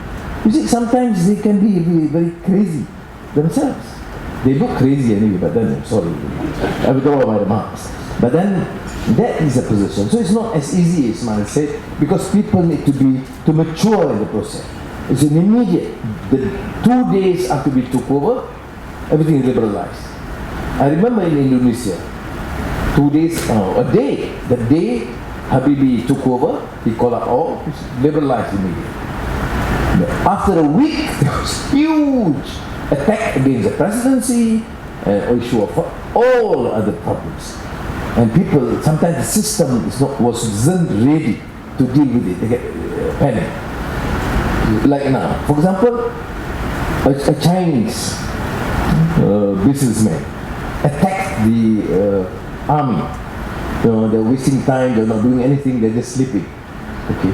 You see, sometimes they can be very crazy themselves. They look crazy anyway, but then, sorry, I withdraw my remarks. But then, that is a position. So it's not as easy as Ismail said, because people need to mature in the process. It's an immediate, the 2 days after we took over, everything is liberalized. I remember in Indonesia, 2 days, a day, the day Habibie took over, he called up all, liberalized immediately. After a week, there was huge attack against the presidency, issue of all other problems. And people, sometimes the system wasn't ready to deal with it. They get panic. Like now, for example, a Chinese businessman attacked the army. They're wasting time, they're not doing anything, they're just sleeping. Okay.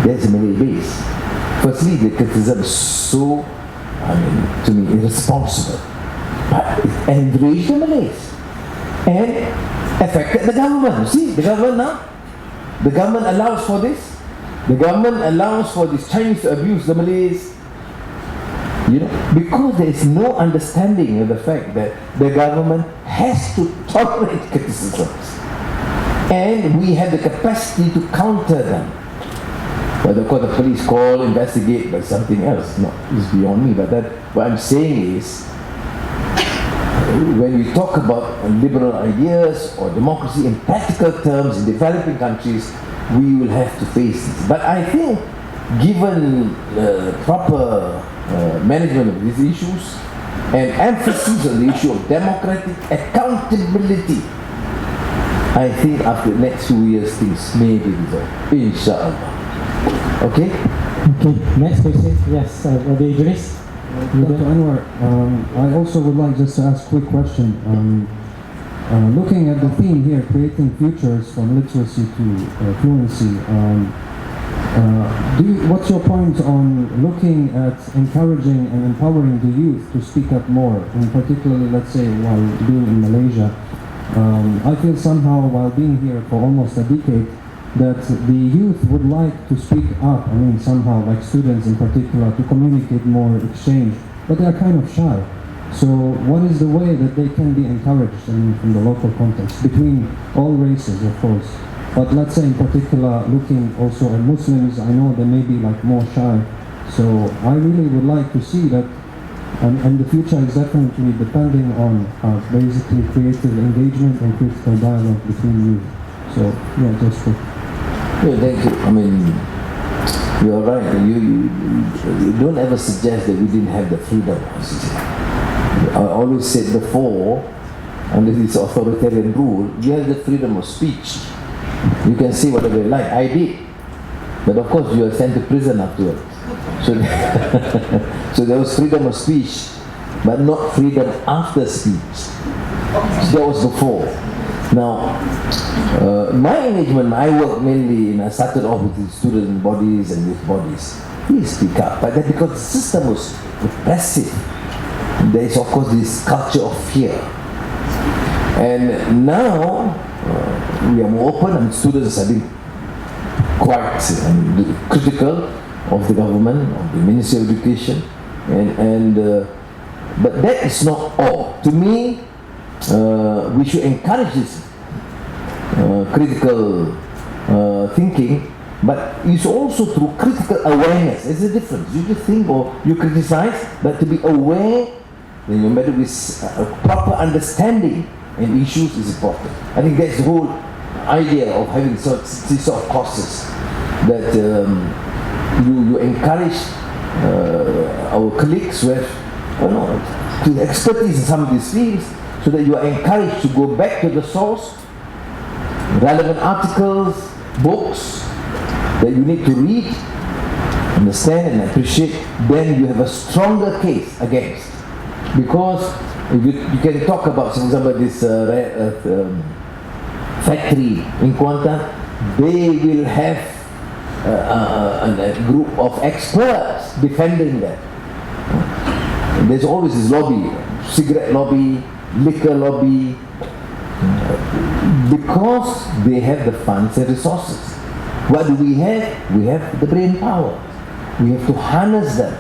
That's a Malay base. Firstly, the criticism is so, to me, irresponsible. But it enraged the Malays and affected the government. You see, the government now, the government allows for this. The government allows for these Chinese to abuse the Malays. Because there is no understanding of the fact that the government has to tolerate criticisms. And we have the capacity to counter them. But of course the police call, investigate, but something else. It's beyond me. But what I'm saying is, when we talk about liberal ideas or democracy in practical terms in developing countries, we will have to face this. But I think given proper management of these issues and emphasis on the issue of democratic accountability, I think after the next few years things may be resolved, inshallah. Okay? Okay, next question. Yes, Brother Idris. Dr. Anwar, I also would like just to ask a quick question. Looking at the theme here, creating futures from literacy to fluency, what's your point on looking at encouraging and empowering the youth to speak up more, and particularly, let's say, while being in Malaysia? I feel somehow, while being here for almost a decade, that the youth would like to speak up, I mean somehow, like students in particular, to communicate more, exchange, but they are kind of shy. So what is the way that they can be encouraged, I mean, from the local context, between all races, of course, but let's say in particular, looking also at Muslims, I know they may be like more shy, so I really would like to see that, and the future is definitely depending on basically creative engagement and critical dialogue between youth. So yeah, just for Yeah, thank you. I mean, you're right. You don't ever suggest that we didn't have the freedom. I always said before, under this authoritarian rule, you have the freedom of speech. You can say whatever you like. I did. But of course, you are sent to prison afterwards. So, so there was freedom of speech, but not freedom after speech. So that was before. Now, my engagement, I work mainly, I started off with the student bodies and youth bodies. We speak up, but that because the system was oppressive. There is, of course, this culture of fear. And now, we are more open, and students are being quite critical of the government, of the Ministry of Education, but that is not all. To me, we should encourage this critical thinking, but it's also through critical awareness. There's a difference. You just think or you criticize, but to be aware, no matter with proper understanding and issues is important. I think that's the whole idea of having these sort of courses, that you encourage our colleagues who have to expertise in some of these fields, so that you are encouraged to go back to the source, relevant articles, books that you need to read, understand and appreciate. Then you have a stronger case against. Because if you can talk about, for example, this factory in Kuantan, they will have a group of experts defending that. There's always this lobby, cigarette lobby, liquor lobby, because they have the funds and resources. What do we have? We have the brain power. We have to harness them,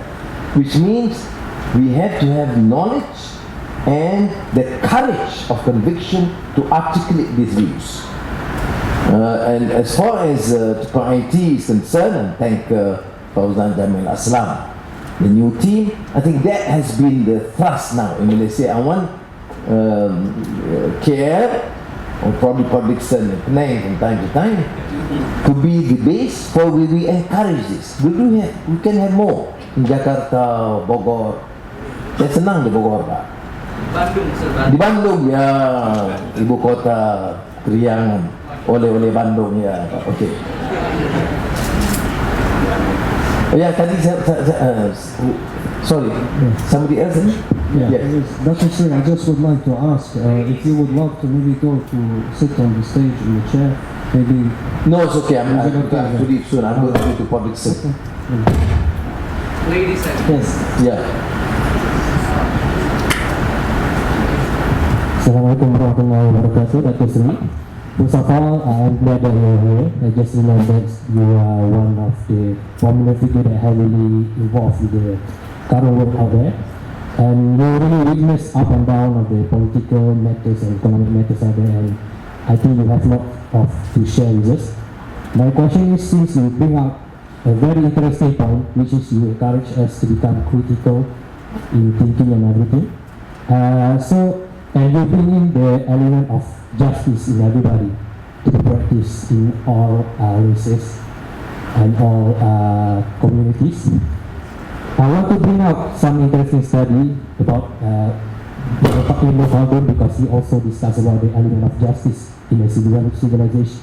which means we have to have knowledge and the courage of conviction to articulate these views. And as far as IT is concerned, and thank Fauzan Jamil Aslam, the new team, I think that has been the thrust now in Malaysia. I want KL, or probably Port-Dickson and Penang from time to time, to be the base for we encourage this. We can have more in Jakarta, Bogor. Saya senang di Bogor, Pak. Bandung, Sir. Di Bandung, ya, ibu kota Kriangan, oleh-oleh Bandung, ya, Pak. Okey. Ya, tadi saya sorry, somebody else? Yeah, Dr. Sri, I just would like to ask if you would love to maybe go to sit on the stage in the chair, maybe. No, it's okay. I'm Is it okay? going to leave soon. I'm going to go to public sector. Ladies and Yes. Yeah. Assalamualaikum warahmatullahi wabarakatuh, Dr. Sri. First of all, I'm glad that you're here. I just remembered you are one of the prominent figures that heavily involved with the current work out there. And you really witness up and down of the political matters and economic matters out there, and I think you have a lot of to share with us. My question is, since you bring up a very interesting point, which is you encourage us to become critical in thinking and everything. And you bring in the element of justice in everybody to be practiced in all races. and all communities. I want to bring out some interesting study about Ibn Khaldun because he also discussed about the element of justice in a civilization.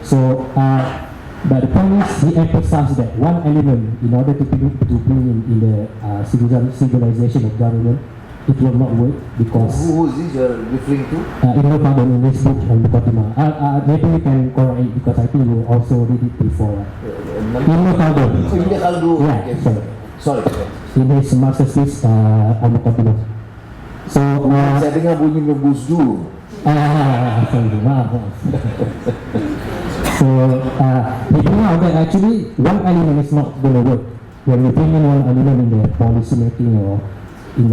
So, but the point is, he emphasized that one element in order to bring in the civilization of government, it will not work because Who is this you're referring to? Ibn Khaldun in this book Al-Muqaddimah. Maybe we can correct it because I think you also read it before. Ibn Khaldun. Ibn Khaldun. Yeah, Okay. sorry. Sorry. In his masterpiece Al-Muqaddimah. So, Saya dengar bunyi Gus Dur. sorry, maaf. So, he bring out that actually one element is not going to work. When you bring in one element in the policy making or in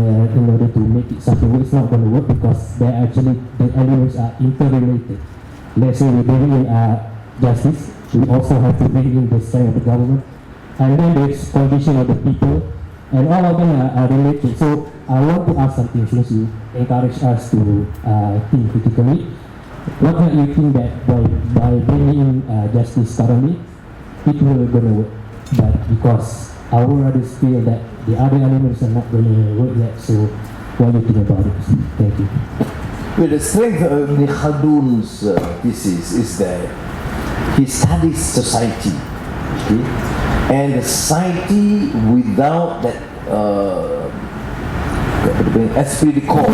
order to make it something, it's not going to work because they actually the elements are interrelated. Let's say we bring in justice, we also have to bring in the strength of the government, and then there's condition of the people, and all of them are related. So I want to ask something since you encourage us to think critically. What do you think that by bringing in justice currently, it will gonna work? But because our others feel that the other elements are not going to work yet, so what do you think about it? Thank you. Well, the strength of Ibn Khaldun's thesis is that he studies society, okay? And the society without that esprit de corps,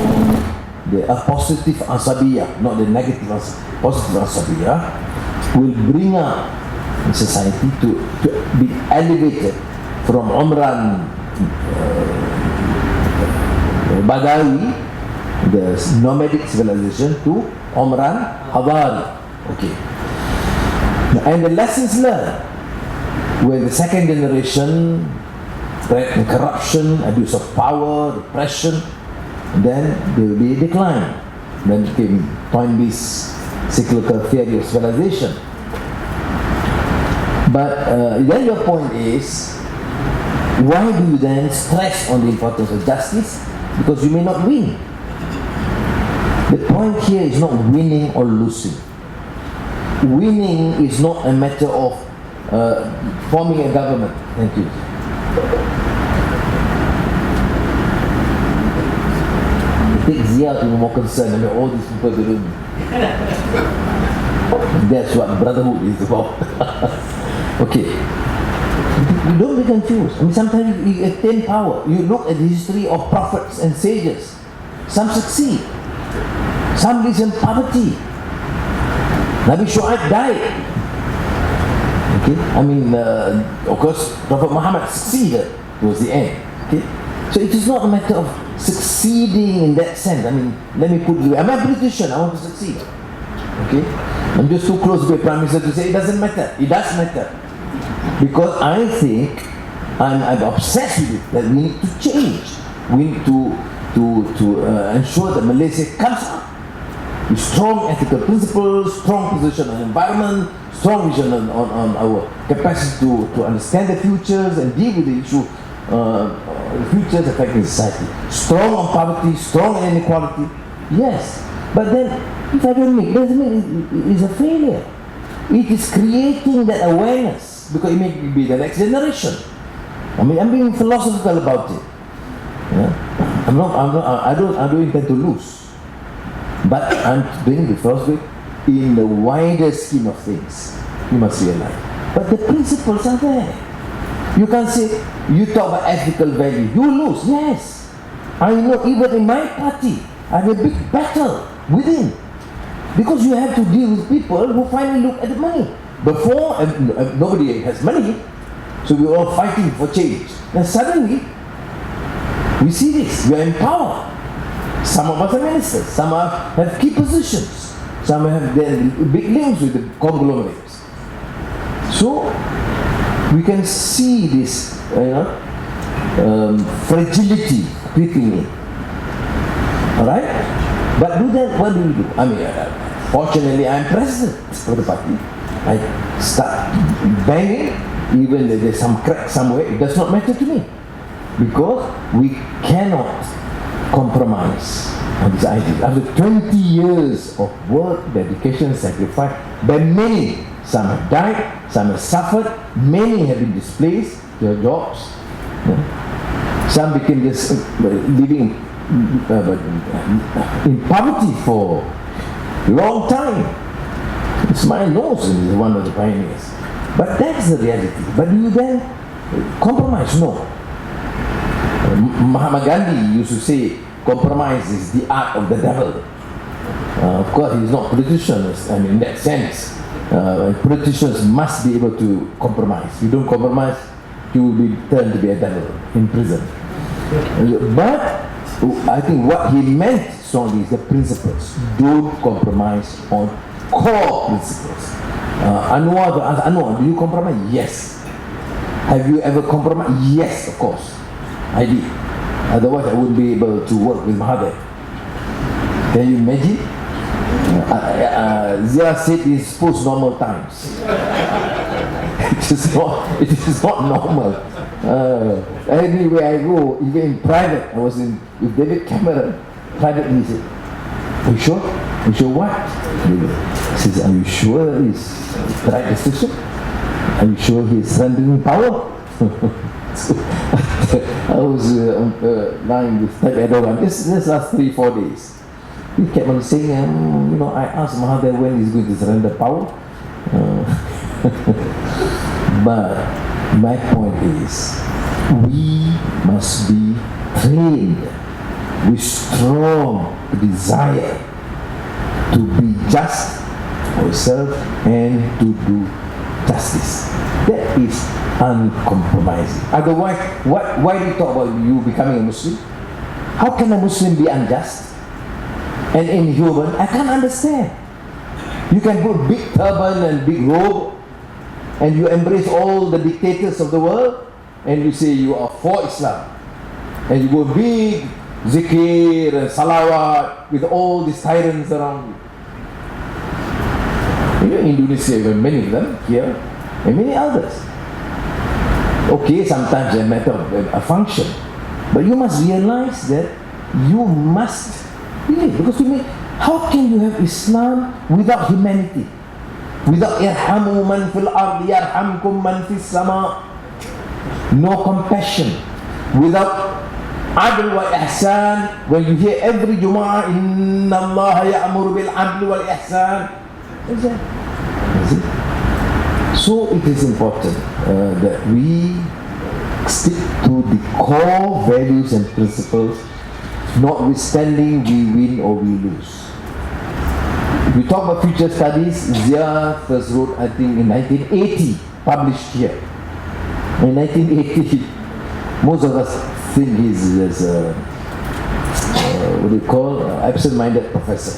the positive asabiyah, not the negative positive asabiyah, will bring up society to be elevated from Umran Badawi, the nomadic civilization, to Umran Hadari. Okay. And the lessons learned when the second generation, corruption, abuse of power, repression, then there will be a decline. Then came Toynbee's cyclical theory of civilization. But then your point is, why do you then stress on the importance of justice? Because you may not win. The point here is not winning or losing. Winning is not a matter of forming a government. Thank you. It takes Zia to be more concerned about all these people in the room. That's what brotherhood is about. Okay. You don't be confused. I mean, sometimes you attain power. You look at the history of prophets and sages. Some succeed. Some live in poverty. Nabi Shu'aib died. Okay. I mean, of course, Prophet Muhammad succeeded towards the end. Okay. So it is not a matter of succeeding in that sense. I mean, let me put it away. I'm a politician. I want to succeed. Okay. I'm just too close to a prime minister to say it doesn't matter. It does matter. Because I think I'm obsessed with it that we need to change. We need to ensure that Malaysia comes up with strong ethical principles, strong position on environment, strong vision on our capacity to understand the futures and deal with the issue, futures affecting society. Strong on poverty, strong on inequality. Yes, but then if I don't make, doesn't mean it's a failure. It is creating that awareness because it may be the next generation. I mean, I'm being philosophical about it. Yeah? I don't intend to lose, but I'm doing the philosophy in the wider scheme of things. You must realize, but the principles are there. You can't say you talk about ethical value. You lose. Yes, I know. Even in my party, I have a big battle within. Because you have to deal with people who finally look at the money. Before, nobody has money, so we're all fighting for change. And suddenly, we see this. We are in power. Some of us are ministers. Some have key positions. Some have their big links with the conglomerates. So, we can see this, fragility creeping in. All right. But what do we do? I mean, fortunately, I'm president of the party. I start banging, even if there's some crack somewhere, it does not matter to me. Because we cannot compromise on this idea. After 20 years of work, dedication, sacrifice, by many some have died, some have suffered, many have been displaced, their jobs. Some became just living in poverty for a long time. Ismail knows he is one of the pioneers. But that's the reality. But do you then compromise? No. Mahatma Gandhi used to say, compromise is the art of the devil. Of course, he's not politicians, I mean, in that sense. Politicians must be able to compromise. You don't compromise, you will be turned to be a devil in prison. But I think what he meant strongly is the principles. Don't compromise on core principles. Anwar, do you compromise? Yes. Have you ever compromised? Yes, of course. I did. Otherwise, I wouldn't be able to work with Mahathir. Can you imagine? Zia said it's post-normal times. It is not normal. Anywhere I go, even in private, I was with David Cameron, privately, he said, "Are you sure? Are you sure what?" He says, "Are you sure it's the right decision? Are you sure he's surrendering power?" So, I was lying with Tayyip Erdogan this last 3-4 days. He kept on saying, I asked Mahathir when he's going to surrender power. But my point is, we must be trained with strong desire to be just ourselves and to do justice. That is uncompromising. Otherwise, why do you talk about you becoming a Muslim? How can a Muslim be unjust and inhuman? I can't understand. You can put big turban and big robe and you embrace all the dictators of the world and you say you are for Islam. And you go big zikir and salawat with all these tyrants around you. In Indonesia, even many of them here, and many others. Okay, sometimes a matter of a function, but you must realize that you must live. Because to me, how can you have Islam without humanity? Without irhamu man fil ard yarhamkum man fis sama, no compassion. Without adl wa ihsan, when you hear every Jum'ah, inna Allah ya'muru bil adl wal ihsan. Is it? So it is important that we stick to the core values and principles, notwithstanding we win or we lose. If we talk about future studies, Zia first wrote, I think, in 1980, published here. In 1980, most of us think he's what do you call, absent-minded professor.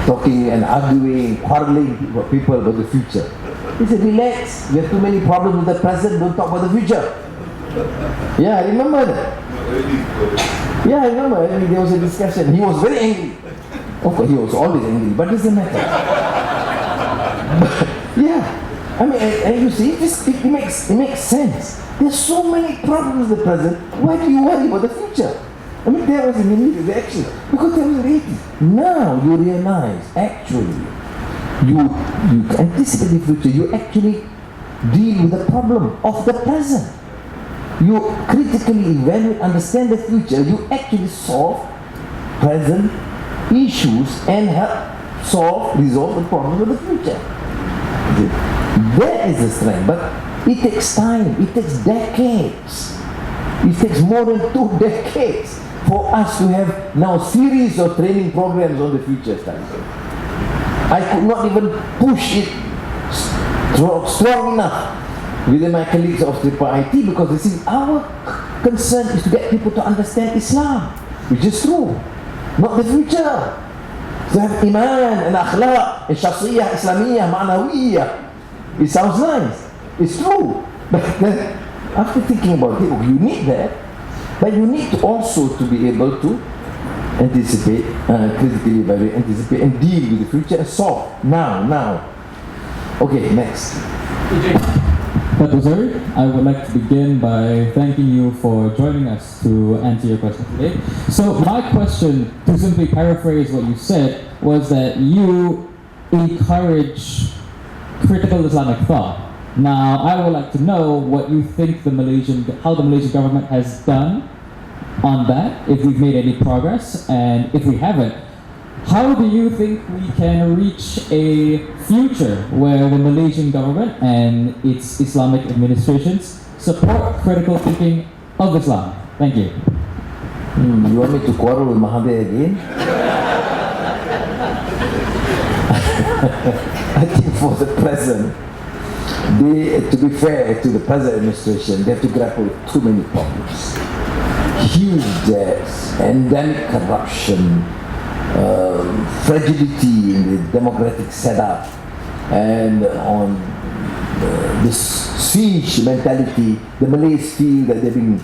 Talking and arguing, quarreling with people about the future. He said, relax, we have too many problems with the present, don't talk about the future. Yeah, I remember that. Yeah, I remember. I mean, there was a discussion. He was very angry. Of course, he was always angry, but it doesn't matter. Yeah, I mean, and you see, it makes sense. There's so many problems with the present. Why do you worry about the future? I mean, there was an immediate reaction because there was 80. Now you realize, actually, you anticipate the future. You actually deal with the problem of the present. You critically evaluate, understand the future. You actually solve present issues and help resolve the problem of the future. That is the strength. But it takes time. It takes decades. It takes more than 2 decades for us to have now a series of training programs on the future studies. I could not even push it strong enough within my colleagues of Triple IT because they see our concern is to get people to understand Islam, which is true, not the future. To have iman and akhlaq and shakhsiyah islamiyah, ma'nawiyah. It sounds nice, it's true, but then after thinking about it, you need that. But you need to also to be able to anticipate, critically evaluate, anticipate and deal with the future and solve now. Okay, next. Dr. Zuri, I would like to begin by thanking you for joining us to answer your question today. So my question, to simply paraphrase what you said, was that you encourage critical Islamic thought. Now, I would like to know what you think how the Malaysian government has done on that, if we've made any progress, and if we haven't, how do you think we can reach a future where the Malaysian government and its Islamic administrations support critical thinking of Islam? Thank you. You want me to quarrel with Mahathir again? I think for the present, to be fair to the present administration, they have to grapple with too many problems. Huge debts, endemic corruption, fragility in the democratic setup, and on this siege mentality, the Malays feel that they're being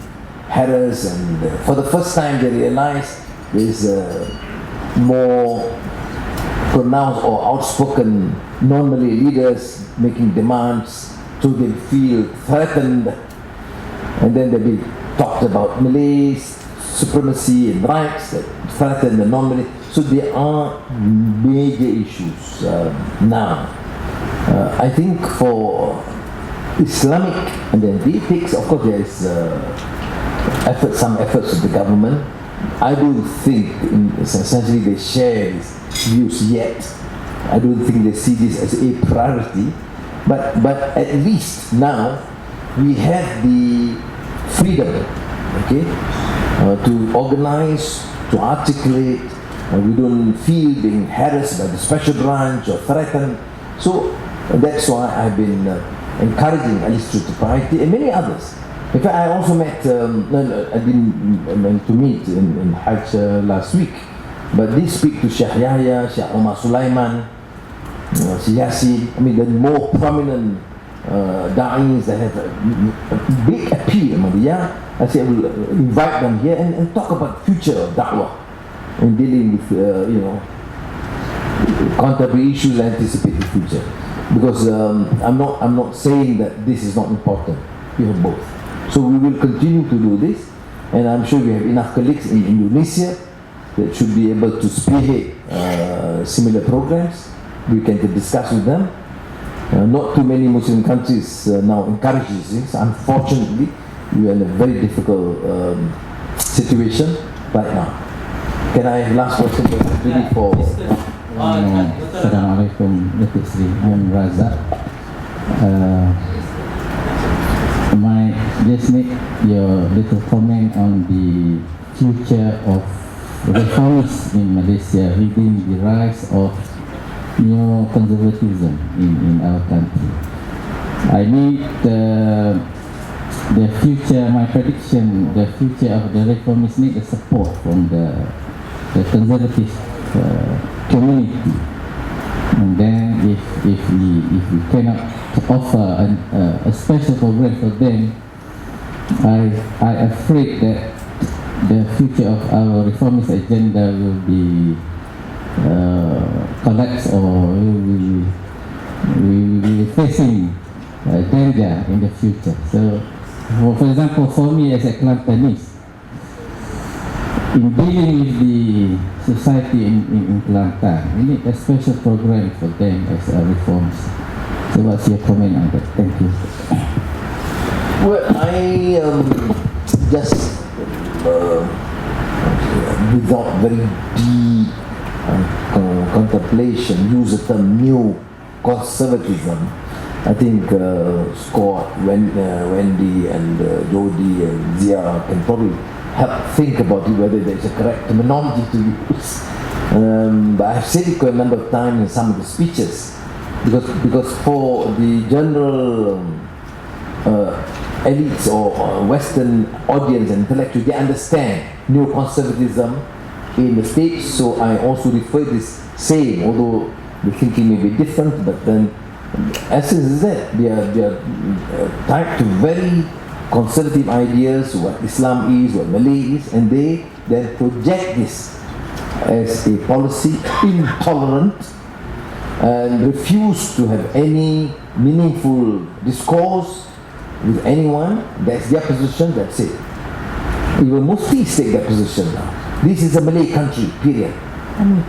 harassed, and for the first time they realize there's more pronounced or outspoken non-Malay leaders making demands, so they feel threatened, and then they be talked about Malays supremacy and rights that threaten the non-Malay. So there are major issues now. I think for Islamic identity, of course there is some efforts of the government. I don't think essentially they share these views yet. I don't think they see this as a priority, but at least now we have the freedom, okay, to organize, to articulate. We don't feel being harassed by the special branch or threatened. So that's why I've been encouraging at least to Priority and many others. In fact, I also met, I didn't to meet in Hajj last week, but did speak to Sheikh Yahya, Sheikh Omar Sulaiman, Sheikh Yassin, I mean the more prominent da'is that have a big appeal among the young. I said I will invite them here and talk about future of da'wah and dealing with, contemporary issues and anticipate the future. Because I'm not saying that this is not important. We have both. So we will continue to do this, and I'm sure we have enough colleagues in Indonesia that should be able to spearhead similar programs. We can discuss with them. Not too many Muslim countries now encourage these things. Unfortunately, we are in a very difficult situation right now. Can I have last question really for... Assalamualaikum, Datuk Seri. I'm Razak. Just make your little comment on the future of reforms in Malaysia, reading the rise of neo-conservatism in our country. I need the future, my prediction, the future of the reformists need the support from the conservative community. And then if we cannot offer a special program for them, I afraid that the future of our reformist agenda will be collapse, or we will be facing danger in the future. So, for example, for me as a Kelantanese, in dealing with the society in Kelantan, we need a special program for them as reforms. So what's your comment on that? Thank you. Well, I just without very deep contemplation use the term new conservatism. I think Scott, Wendy and Jody and Zia can probably help think about it, whether there's a correct terminology to use. But I've said it quite a number of times in some of the speeches, because for the general elites or Western audience and intellectuals, they understand neoconservatism in the States. So I also refer this saying, although the thinking may be different, but then essence is that they are tied to very conservative ideas, what Islam is, what Malay is, and they then project this as a policy intolerant and refuse to have any meaningful discourse with anyone. That's their position, that's it. Even Muftis take that position now. This is a Malay country, period. I mean,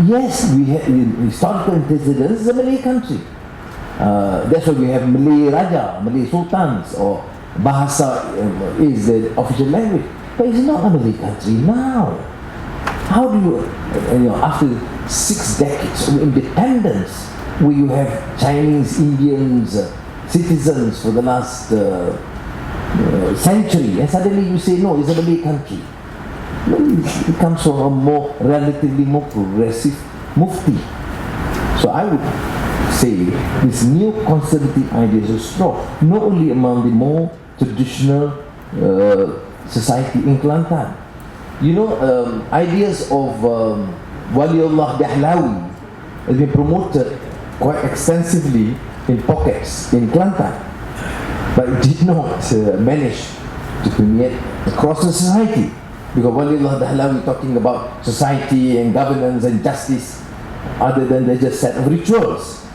Yes, we have in historical antecedents. This is a Malay country. That's why we have Malay Raja, Malay Sultans, or Bahasa is the official language. But it's not a Malay country now. How do you know, after 6 decades of independence, where you have Chinese, Indians, citizens for the last century, and suddenly you say, no, it's a Malay country. No, it comes from a relatively more progressive mufti. So I would say this new conservative ideas are strong, not only among the more traditional society in Kelantan. You know, ideas of Waliullah Dahlawi has been promoted quite extensively in pockets in Kelantan, but it did not manage to permeate across the society, because Waliullah Dahlawi talking about society and governance and justice other than they just set of rituals.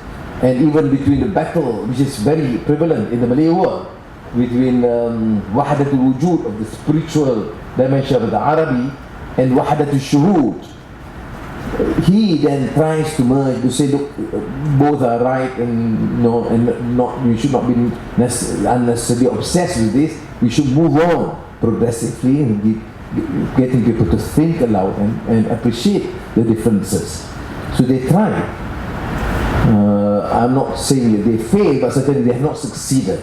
And even between the battle, which is very prevalent in the Malay world, between Wahdatul Wujud of the spiritual dimension of the Arabi and Wahdatul Shuhud, he then tries to merge, to say, look, both are right, and not we should not be unnecessarily obsessed with this. We should move on progressively and getting people to think aloud and appreciate the differences. So they try. I'm not saying that they fail, but certainly they have not succeeded.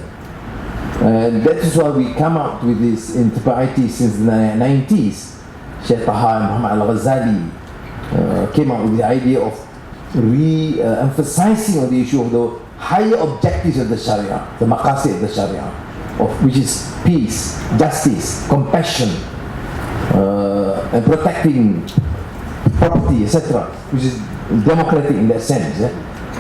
And that is why we come out with this in TPIT since the 90s. Sheikh Taha and Muhammad Al-Ghazali came out with the idea of emphasizing on the issue of the higher objectives of the Sharia, the maqasid of the Sharia, which is peace, justice, compassion, and protecting property, etc., which is democratic in that sense.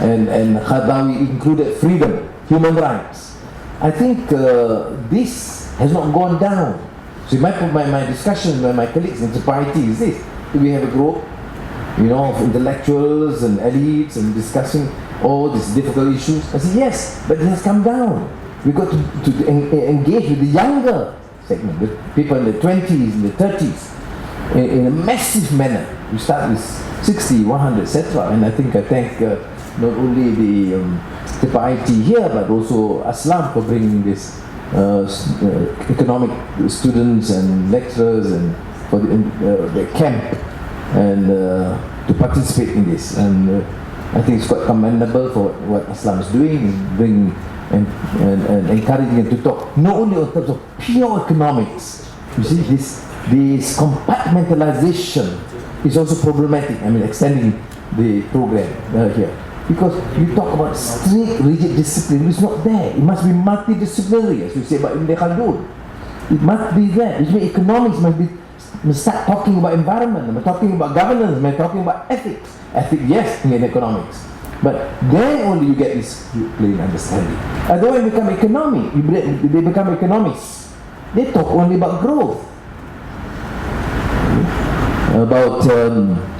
And Khadawi included freedom, human rights. I think this has not gone down. So my discussion with my colleagues in society is this: we have a group, of intellectuals and elites and discussing all these difficult issues. I say yes, but it has come down. We've got to engage with the younger segment, with people in the 20s, in the 30s, in a massive manner. We start with 60, 100, etc. And I think I thank not only the IT here, but also Aslam for bringing this economic students and lecturers and for the camp and to participate in this. And I think it's quite commendable for what Aslam is doing, bringing and encouraging them to talk not only in terms of pure economics. You see, this compartmentalization is also problematic. I mean, extending the program here. Because you talk about strict, rigid discipline, it's not there. It must be multidisciplinary, as we say about Ibn Khaldun. It must be there. Which means economics must start talking about environment, must talking about governance, must talking about ethics. Ethics, yes, in economics. But then only you get this plain understanding. Otherwise, become economic. They become economists. They talk only about growth. About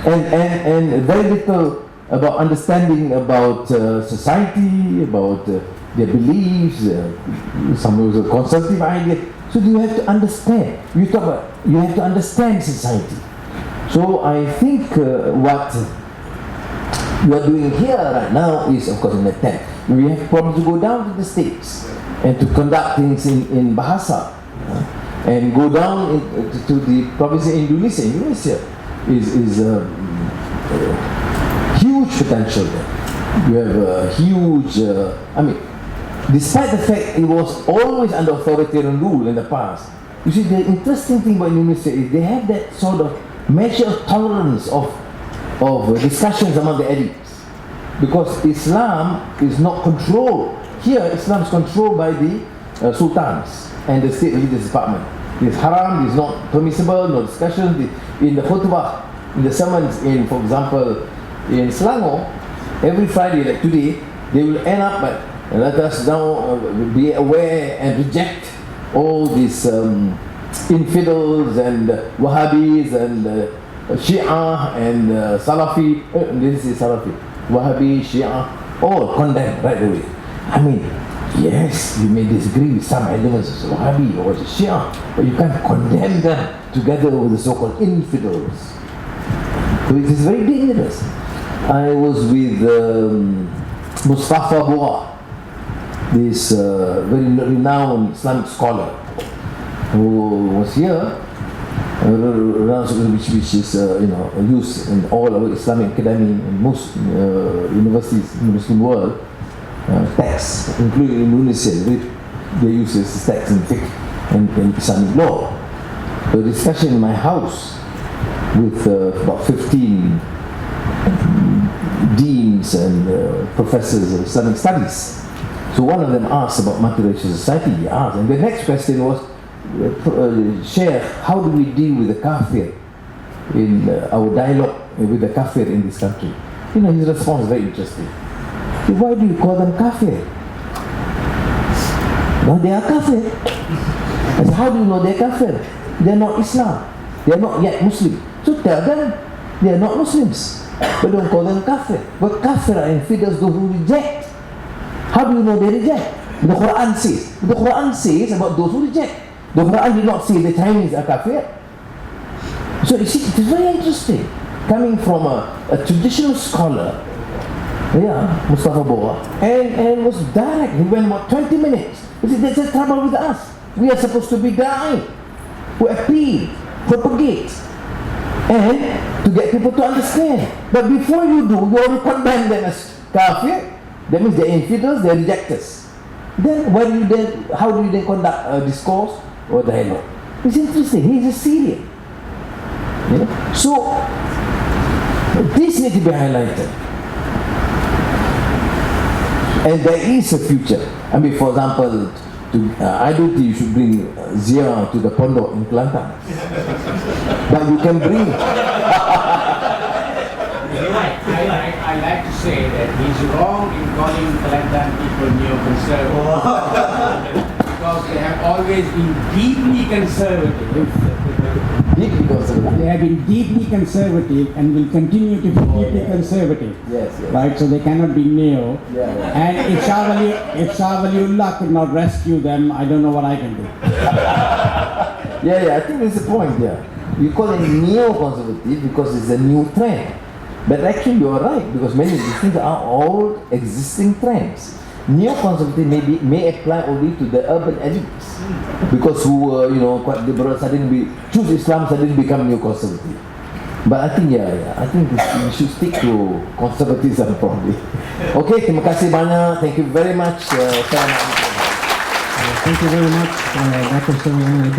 and very little about understanding about society, about their beliefs, some of the conservative ideas. So you have to understand. You have to understand society. So I think what we are doing here right now is, of course, an attempt. We have probably to go down to the States and to conduct things in Bahasa. And go down to the province of Indonesia. Indonesia is huge potential there. You have a huge, despite the fact it was always under authoritarian rule in the past. You see, the interesting thing about Indonesia is they have that sort of measure of tolerance of discussions among the elites. Because Islam is not controlled. Here, Islam is controlled by the sultans and the state religious department. It's haram, it's not permissible, no discussion. In the khutbah, in the sermons, for example, in Selangor, every Friday, like today, they will end up by let us now be aware and reject all these infidels and Wahhabis and Shia and Salafi. This is Salafi, Wahhabi, Shia, all condemned right away. I mean, yes, you may disagree with some elements of Wahhabi or Shia, but you can't condemn them together with the so-called infidels. So it is very dangerous. I was with Mustafa Bua, this very renowned Islamic scholar who was here, which is used in all our Islamic academy and most universities in the Muslim world. Texts, including Indonesia, they use this text in fiqh and Islamic law. A discussion in my house with about 15 deans and professors of Islamic studies. So one of them asked about multiracial society. He asked, and the next question was, Sheikh, how do we deal with the kafir in our dialogue with the kafir in this country? His response is very interesting. Why do you call them kafir? Well, they are kafir. I said, how do you know they're kafir? They're not Islam. They're not yet Muslim. So tell them they are not Muslims. But don't call them kafir. But kafir are infidels, those who reject. How do you know they reject? The Quran says. The Quran says about those who reject. The Quran did not say the Chinese are kafir. So you see, it is very interesting. Coming from a traditional scholar, Mustafa Boa, and was direct. He went about 20 minutes. You see, that's the trouble with us. We are supposed to be dying, to appeal, propagate, and to get people to understand. But before you do, you already condemn them as kafir. That means they're infidels, they're rejectors. Then how do you then conduct a discourse or dialogue? It's interesting. He's a Syrian. So this needs to be highlighted. And there is a future. I mean, for example, I don't think you should bring Zia to the Pondok in Kelantan. But you can bring. I like to say that he's wrong in calling Kelantan people neoconservative. Because they have always been deeply conservative. Deeply conservative. They have been deeply conservative and will continue to be deeply conservative. Yes. Right, so they cannot be neo. Yeah. And if Shah Waliullah could not rescue them, I don't know what I can do. I think there's a point there. You call it neo-conservative because it's a new trend. But actually you are right, because many of these things are all existing trends. Neo-conservative may apply only to the urban elites, because who were quite liberal suddenly choose Islam, suddenly become neo-conservative. But I think I think we should stick to conservatism probably. Okay, terima kasih banyak. Thank you very much. Thank you very much, Dr. Suriana.